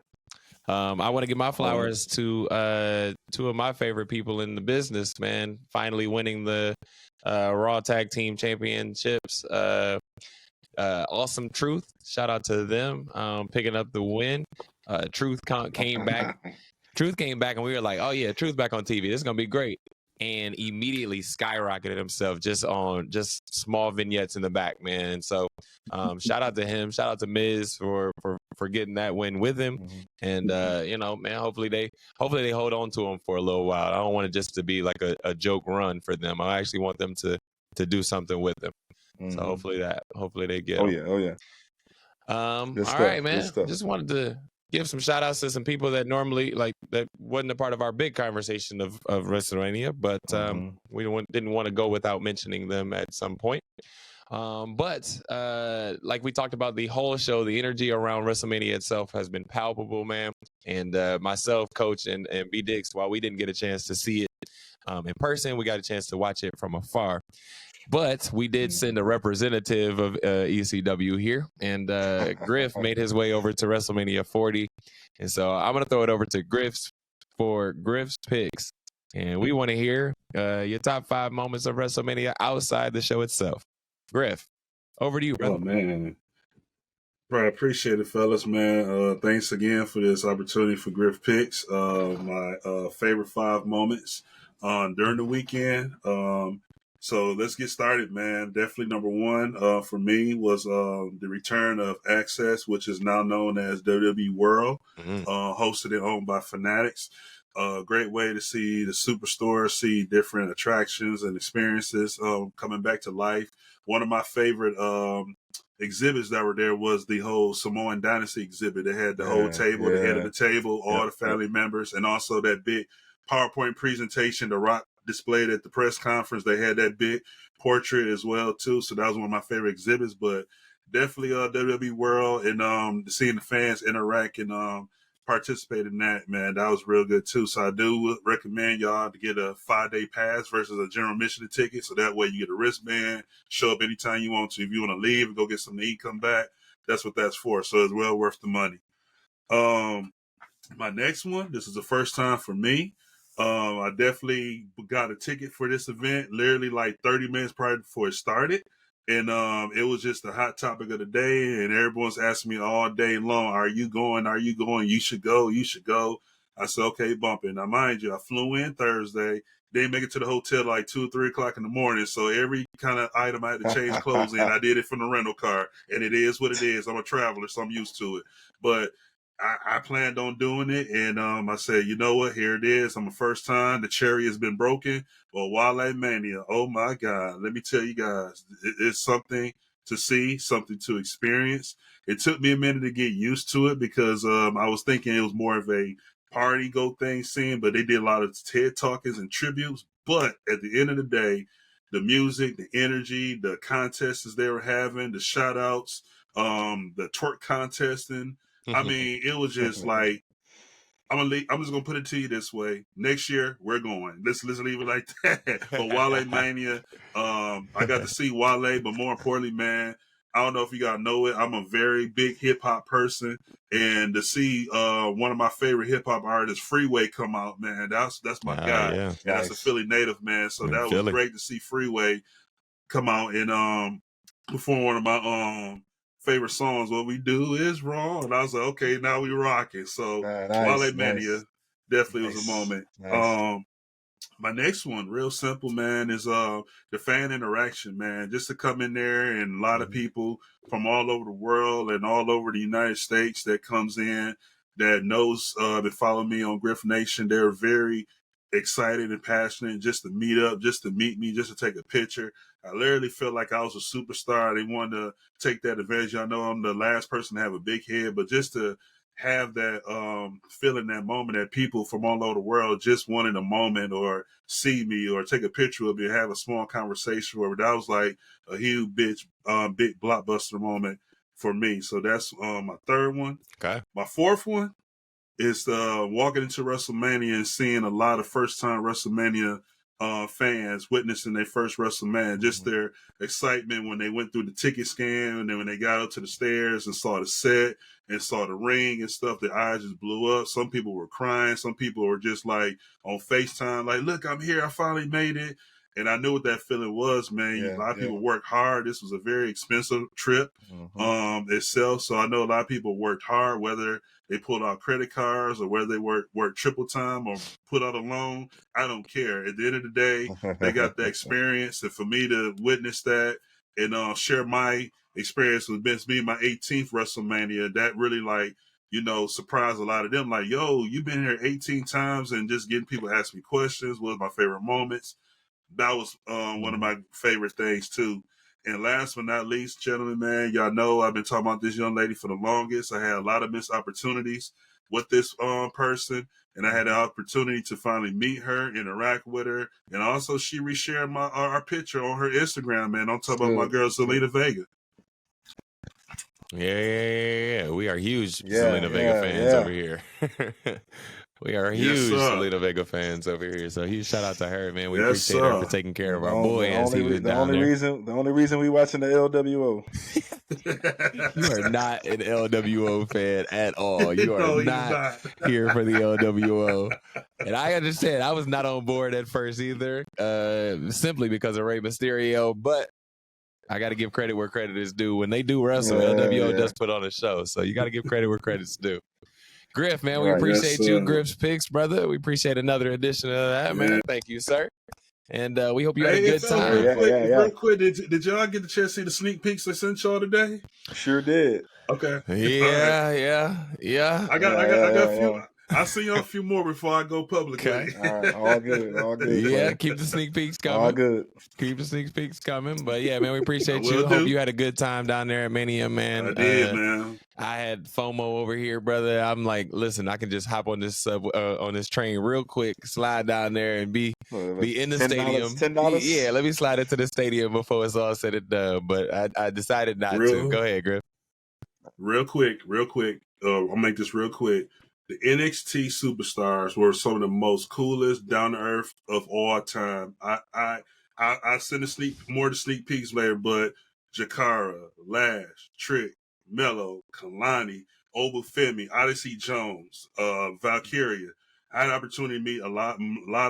I want to give my flowers to two of my favorite people in the business, man. Finally winning the Raw Tag Team Championships. Awesome Truth. Shout out to them picking up the win. Truth came back. Truth came back, and we were like, oh, yeah, Truth back on TV. This is going to be great. And immediately skyrocketed himself just small vignettes in the back, man. So shout out to him. Shout out to Miz for getting that win with him. And, man, hopefully they hold on to him for a little while. I don't want it just to be like a joke run for them. I actually want them to do something with them. So hopefully they get him. Oh, yeah. All right, man. Just wanted to give some shout outs to some people that normally that wasn't a part of our big conversation of Wrestlemania, but we didn't want to go without mentioning them at some point. But like we talked about the whole show, the energy around WrestleMania itself has been palpable, man. And myself, Coach, and B Dix, while we didn't get a chance to see it in person, we got a chance to watch it from afar. But we did send a representative of ECW here, and Griff made his way over to WrestleMania 40. And so I'm going to throw it over to Griff's for Griff's picks. And we want to hear your top 5 moments of WrestleMania outside the show itself. Griff, over to you, brother. Oh, man. I appreciate it, fellas, man. Thanks again for this opportunity for Griff Picks. My favorite 5 moments during the weekend. So let's get started, man. Definitely number 1 for me was the return of Access, which is now known as WWE World, hosted and owned by Fanatics. Great way to see the Superstore, see different attractions and experiences coming back to life. One of my favorite exhibits that were there was the whole Samoan Dynasty exhibit. They had the whole table, the head of the table, all the family members, and also that big PowerPoint presentation The Rock displayed at the press conference. They had that big portrait as well too. So that was one of my favorite exhibits. But definitely WWE World, and seeing the fans interact and participate in that, man, that was real good too. So I do recommend y'all to get a 5-day pass versus a general admission ticket. So that way you get a wristband, show up anytime you want to. If you want to leave and go get something to eat, come back. That's what that's for. So it's well worth the money. My next one, this is the first time for me. I definitely got a ticket for this event literally like 30 minutes prior before it started. And it was just the hot topic of the day. And everyone's asking me all day long, are you going? Are you going? You should go. You should go. I said, okay, bump it. Now, mind you, I flew in Thursday. Didn't make it to the hotel like 2 or 3 o'clock in the morning. So every kind of item I had to change clothes in, I did it from the rental car. And it is what it is. I'm a traveler, so I'm used to it. But I planned on doing it, and I said, you know what? Here it is. I'm a first time. The cherry has been broken. Well, Wrestlemania, oh my God! Let me tell you guys, it's something to see, something to experience. It took me a minute to get used to it because I was thinking it was more of a party go thing scene, but they did a lot of TED talkings and tributes. But at the end of the day, the music, the energy, the contests they were having, the shout outs, the twerk contesting. I mean, it was just like, I'm just gonna put it to you this way: next year we're going. Let's leave it like that. But Wrestlemania, I got to see Wale, but more importantly, man, I don't know if you gotta know it. I'm a very big hip hop person, and to see one of my favorite hip hop artists, Freeway, come out, man, that's my guy. Yeah. And that's a Philly native, man. So that was great to see Freeway come out and perform one of my favorite songs, What We Do Is Wrong. And I was like, okay, now we rocking. So Wrestlemania definitely was a moment. Nice. My next one, real simple, man, is the fan interaction, man. Just to come in there and a lot of people from all over the world and all over the United States that comes in that knows that follow me on Griff Nation. They're very excited and passionate just to meet up, just to meet me, just to take a picture. I literally felt like I was a superstar. They wanted to take that advantage. I know I'm the last person to have a big head, but just to have that feeling, that moment, that people from all over the world just wanted a moment or see me or take a picture of me and have a small conversation. Or that was like a huge big blockbuster moment for me. So that's my third one. Okay. My fourth one is walking into WrestleMania and seeing a lot of first-time WrestleMania fans witnessing their first WrestleMania, just their excitement when they went through the ticket scan and then when they got up to the stairs and saw the set and saw the ring and stuff, their eyes just blew up. Some people were crying. Some people were just like on FaceTime, like, look, I'm here. I finally made it. And I knew what that feeling was, man. A lot of people worked hard. This was a very expensive trip itself. So I know a lot of people worked hard, whether they pulled out credit cards or whether they worked triple time or put out a loan. I don't care. At the end of the day, they got the experience. And for me to witness that and share my experience with this being my 18th WrestleMania, that really surprised a lot of them. Like, yo, you've been here 18 times, and just getting people to ask me questions was my favorite moments. That was one of my favorite things too. And last but not least, gentlemen, man, y'all know I've been talking about this young lady for the longest. I had a lot of missed opportunities with this person, and I had the opportunity to finally meet her, interact with her, and also she reshared our picture on her Instagram, man. I'm talking about my girl Zelina Vega. Yeah. We are huge Zelina Vega fans over here. We are huge Zelina Vega fans over here. So huge shout out to her, man. We appreciate her for taking care of our boy as he was down there. The only reason we watching the LWO. You are not an LWO fan at all. You are not here for the LWO. And I understand. I was not on board at first either, simply because of Rey Mysterio. But I got to give credit where credit is due. When they do wrestle, LWO does put on a show. So you got to give credit where credit's due. Griff, man, we appreciate you. Griff's picks, brother. We appreciate another edition of that, man. Thank you, sir. And we hope you had a good time. Real quick, did y'all get the chance to see the sneak peeks they sent y'all today? Sure did. Okay. Yeah. I got a few. I'll see you a few more before I go publicly. Okay. All right, all good. Yeah, buddy. keep the sneak peeks coming. All good. Keep the sneak peeks coming. But yeah, man, we appreciate you. Hope you had a good time down there at Mania, man. I did, man. I had FOMO over here, brother. I'm like, listen, I can just hop on this train real quick, slide down there, and be in the stadium. $10? Yeah, let me slide into the stadium before it's all said and done. But I decided not to. Go ahead, Griff. Real quick. I'll make this real quick. The NXT superstars were some of the most coolest, down to earth of all time. I send more sneak peeks later, but Jakara, Lash, Trick, Mello, Kalani, Obafemi, Odyssey Jones, Valkyria. I had an opportunity to meet a lot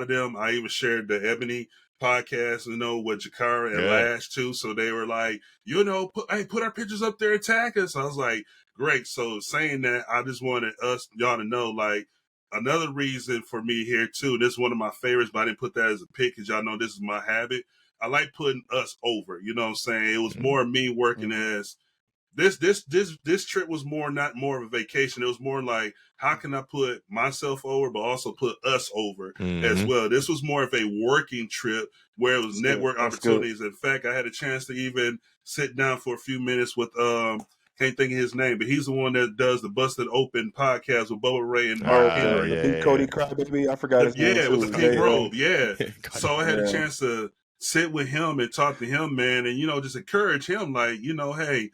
of them. I even shared the Ebony podcast, with Jakara and Lash too. So they were like, put our pictures up there and tag us. I was like, great. So saying that, I just wanted y'all to know, like, another reason for me here too. This is one of my favorites, but I didn't put that as a pick because y'all know this is my habit. I like putting us over. You know what I'm saying? It was more me working as this trip was not more of a vacation. It was more like, how can I put myself over, but also put us over as well? This was more of a working trip where it was network opportunities. In fact, I had a chance to even sit down for a few minutes with can't think of his name, but he's the one that does the Busted Open podcast with Bubba Ray and Mark Henry. The big Cody Crybaby. I forgot his name. Yeah, with the pink robe. Yeah. So I had a chance to sit with him and talk to him, man, and just encourage him, like, hey,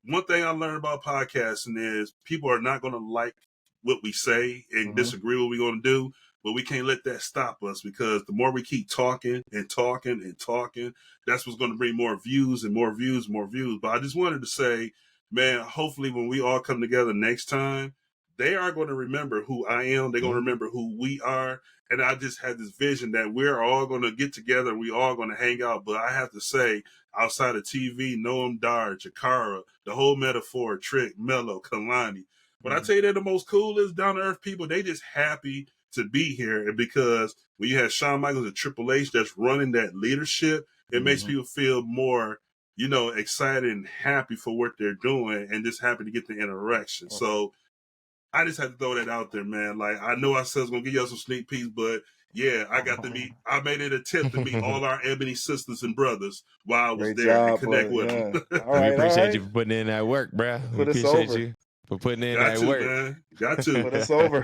one thing I learned about podcasting is people are not going to like what we say and disagree with what we're going to do, but we can't let that stop us, because the more we keep talking and talking and talking, that's what's going to bring more views and more views, more views. But I just wanted to say, man, hopefully when we all come together next time, they are going to remember who I am. They're going to remember who we are. And I just had this vision that we're all going to get together and we all going to hang out. But I have to say, outside of TV, Noam Dar, Jakara, the whole metaphor, Trick, Mello, Kalani. When I tell you they're the most coolest, down-to-earth people, they just happy to be here. And because when you have Shawn Michaels and Triple H that's running that leadership, it makes people feel more, excited and happy for what they're doing and just happy to get the interaction. So I just had to throw that out there, man. Like, I know I said I was going to give y'all some sneak peeks, but yeah, I made an attempt to meet all our Ebony sisters and brothers while I was there and connect with them. We appreciate you for putting in that work, bro. We appreciate you for putting in that work. Man. Got to. Put us over.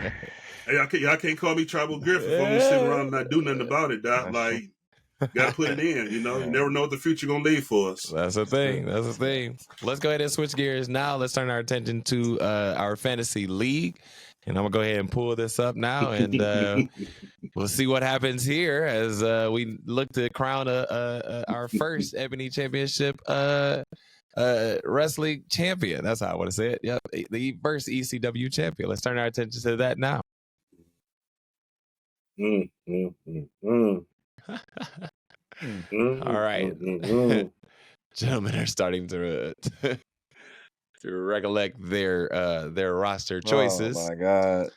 Hey, y'all can't call me Tribal Griff if I'm going to sit around and not do nothing about it, Doc. Like, got to put it in, You never know what the future going to leave for us. That's the thing. Let's go ahead and switch gears now. Let's turn our attention to our fantasy league. And I'm going to go ahead and pull this up now, and we'll see what happens here as we look to crown our first Ebony Championship Wrestling Champion. That's how I want to say it. Yep, the first ECW champion. Let's turn our attention to that now. All right. Gentlemen are starting to recollect their roster choices. Oh my God.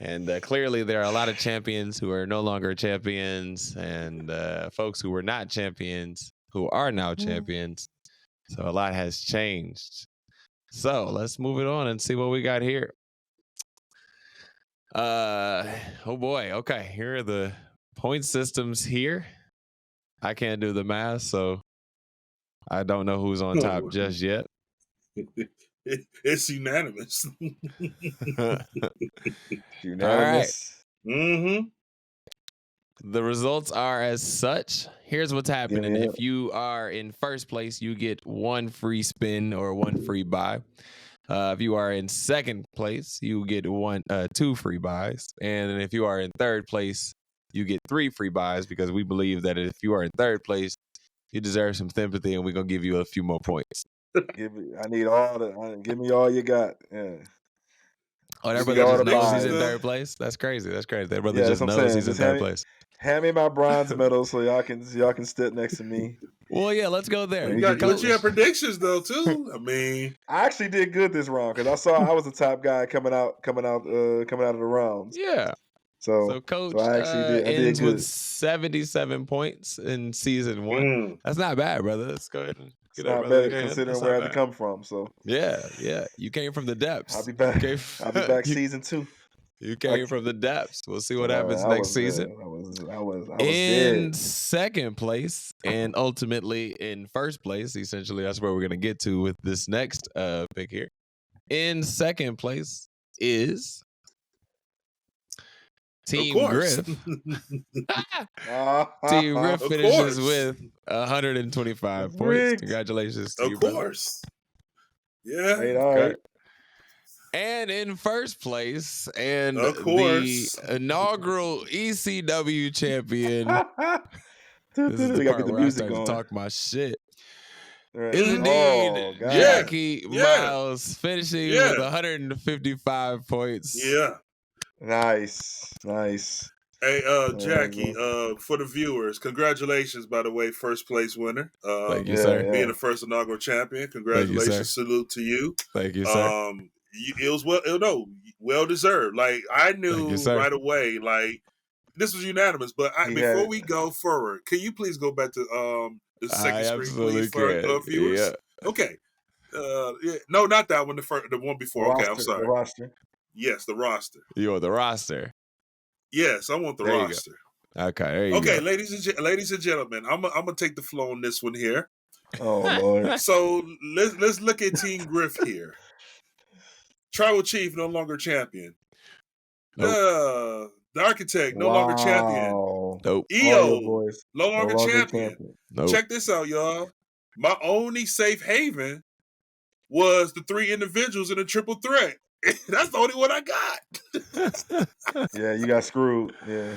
And clearly there are a lot of champions who are no longer champions, and folks who were not champions who are now champions. So a lot has changed. So let's move it on and see what we got here. Oh boy. Okay, here are the point systems here. I can't do the math, so I don't know who's on top just yet. It's unanimous. Unanimous. All right. The results are as such. Here's what's happening. Yeah. If you are in first place, you get one free spin or one free buy. If you are in second place, you get two free buys. And if you are in third place, you get 3 free buys, because we believe that if you are in third place, you deserve some sympathy, and we're going to give you a few more points. Give me all you got. Yeah. Oh, that brother just knows he's in third place? That's crazy. That brother just knows he's in third place. Hand me my bronze medal so y'all can sit next to me. Well, yeah, let's go there. You have predictions though too. I mean, I actually did good this round because I was the top guy coming out of the rounds. Yeah. So Coach I actually ends did good. with 77 points in season 1. That's not bad, brother. Let's go ahead and get that brother again. Considering where I had to come from. So yeah, you came from the depths. I'll be back. I'll be back season 2. You came from the depths. We'll see what happens next season. I was in dead. second place and ultimately in first place. Essentially, that's where we're going to get to with this next pick here. In second place is Team Griff. Team Griff finishes with 125 points. Congratulations to you, Of course. Brother. Yeah. All right. And in first place, and the inaugural ECW champion. This is the part where I start to talk my shit. Right. Is indeed Jackie Miles finishing with 155 points. Yeah. Nice. Hey, Jackie, for the viewers, congratulations, by the way, first place winner. Thank you, sir. Being the first inaugural champion. Congratulations. Salute to you. Thank you, sir. It was well deserved. Like, I knew right away, like, this was unanimous. But before we go forward, can you please go back to the second screen, please, for our viewers? Yeah. Okay. No, not that one. The one before. Okay, I'm sorry. The roster. Yes, the roster. You're the roster. Yes, I want the roster. Okay, there you go. Okay, ladies and gentlemen, I'm gonna take the flow on this one here. Oh Lord. So let's look at Team Griff here. Tribal Chief no longer champion. Nope. The Architect no longer champion. Nope. EO no longer champion. Nope. Check this out, y'all. My only safe haven was the three individuals in a triple threat. That's the only one I got. Yeah, you got screwed. Yeah.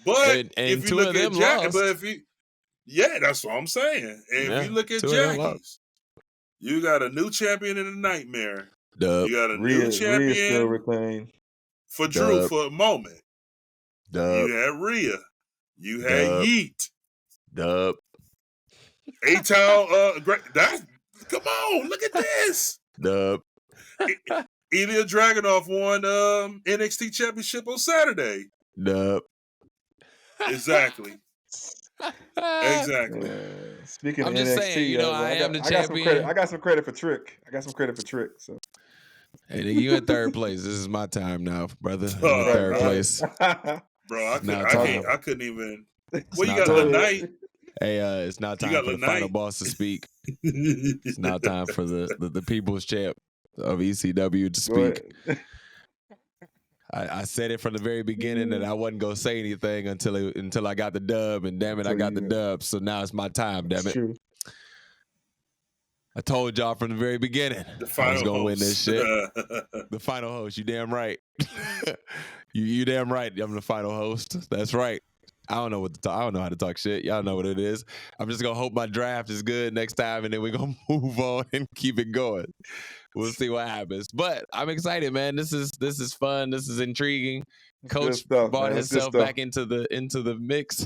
But and if you look at Jackie, that's what I'm saying. And if you look at Jackie's, you got a new champion in the Nightmare. Dub. You got a new champion still retained. For Drew for a moment. Dub. You had Rhea. You had Yeet. Dub. A-Town, come on, look at this. Dub. Ilya Dragunov won NXT Championship on Saturday. Dub. Exactly. Exactly. Speaking I'm of just NXT, saying, I am the champion. I got some credit for Trick. So. Hey, nigga, you in third place. This is my time now, brother. I'm in third place. Bro, I couldn't even. Well, you got the night. Hey, it's now time for the final boss to speak. It's now time for the people's champ of ECW to speak. I said it from the very beginning that I wasn't gonna say anything until I got the dub, and damn it, I got the dub. So now it's my time, damn it. True. I told y'all from the very beginning I was gonna win this shit. The final host, you damn right. you damn right. I'm the final host. That's right. I don't know I don't know how to talk shit. Y'all know what it is. I'm just gonna hope my draft is good next time, and then we're gonna move on and keep it going. We'll see what happens. But I'm excited, man. This is fun. This is intriguing. Coach brought himself back into the mix,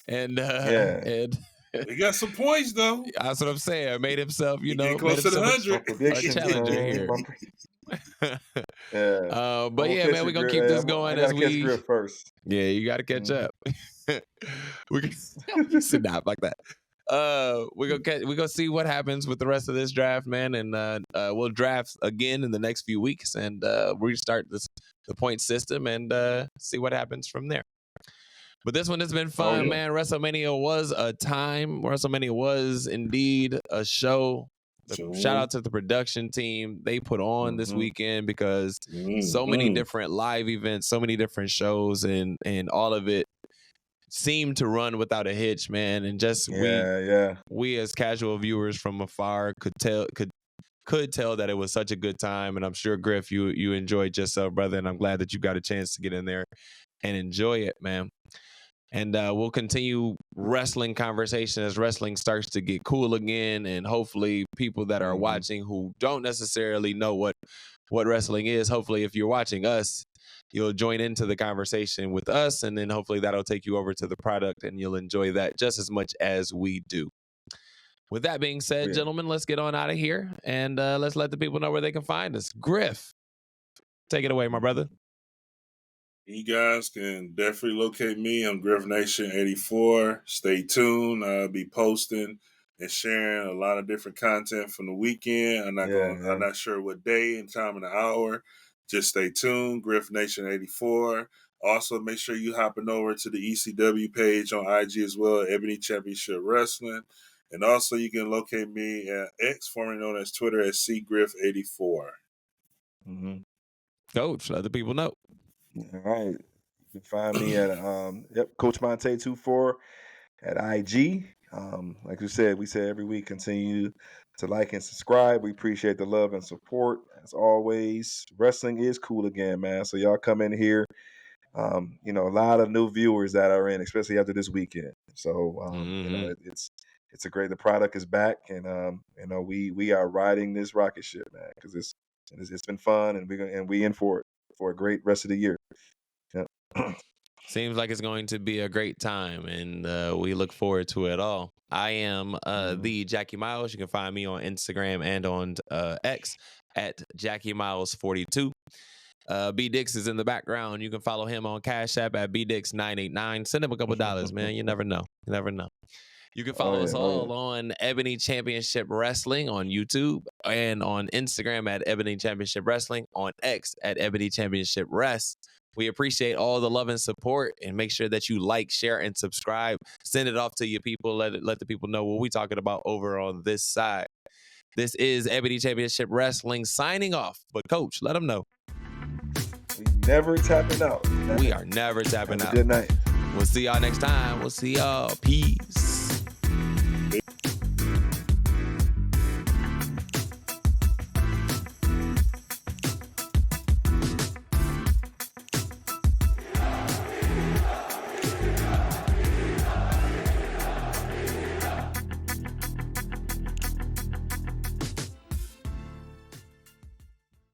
and he got some points though. That's what I'm saying. Made himself, close to the 100. A challenger here. But yeah, man, we're gonna keep this going as we. Catch Griff first. Yeah, you got to catch up. We can sit down like that. We're gonna see what happens with the rest of this draft, man, and we'll draft again in the next few weeks and restart the point system and see what happens from there. But this one has been fun, man. WrestleMania was a time. WrestleMania was indeed a show. Shout out to the production team. They put on this weekend because so many different live events, so many different shows, and all of it seemed to run without a hitch, man. And just we as casual viewers from afar could tell that it was such a good time. And I'm sure, Griff, you enjoyed yourself, brother. And I'm glad that you got a chance to get in there and enjoy it, man. And we'll continue wrestling conversation as wrestling starts to get cool again. And hopefully people that are watching who don't necessarily know what wrestling is, hopefully if you're watching us, you'll join into the conversation with us. And then hopefully that'll take you over to the product and you'll enjoy that just as much as we do. With that being said, gentlemen, let's get on out of here. And let's let the people know where they can find us. Griff, take it away, my brother. You guys can definitely locate me on Griff Nation 84. Stay tuned. I'll be posting and sharing a lot of different content from the weekend. I'm not sure what day and time and the hour. just stay tuned. Griff Nation 84. Also, make sure you hopping over to the ECW page on IG as well, Ebony Championship Wrestling. And also, you can locate me at X, formerly known as Twitter, at CGriff84. Mm-hmm. Coach, let the people know. All right. You can find me at Coach Montay 24 at IG. Like we said every week, continue to like and subscribe. We appreciate the love and support. As always, wrestling is cool again, man. So y'all come in here. A lot of new viewers that are in, especially after this weekend. So it's a great. The product is back, and we are riding this rocket ship, man, because it's been fun, and we in for it for a great rest of the year. Yeah. Seems like it's going to be a great time, and we look forward to it all. I am the Jackie Miles. You can find me on Instagram and on X at Jackie Miles 42. B Dix is in the background. You can follow him on Cash App at BDix989. Send him a couple dollars, man. You never know. You can follow us all on Ebony Championship Wrestling on YouTube and on Instagram at Ebony Championship Wrestling, on X at Ebony Championship Rest. We appreciate all the love and support, and make sure that you like, share, and subscribe. Send it off to your people. Let the people know what we're talking about over on this side. This is Ebony Championship Wrestling signing off. But Coach, let them know. We never tapping out. We are never tapping out. Good night. We'll see y'all next time. We'll see y'all. Peace.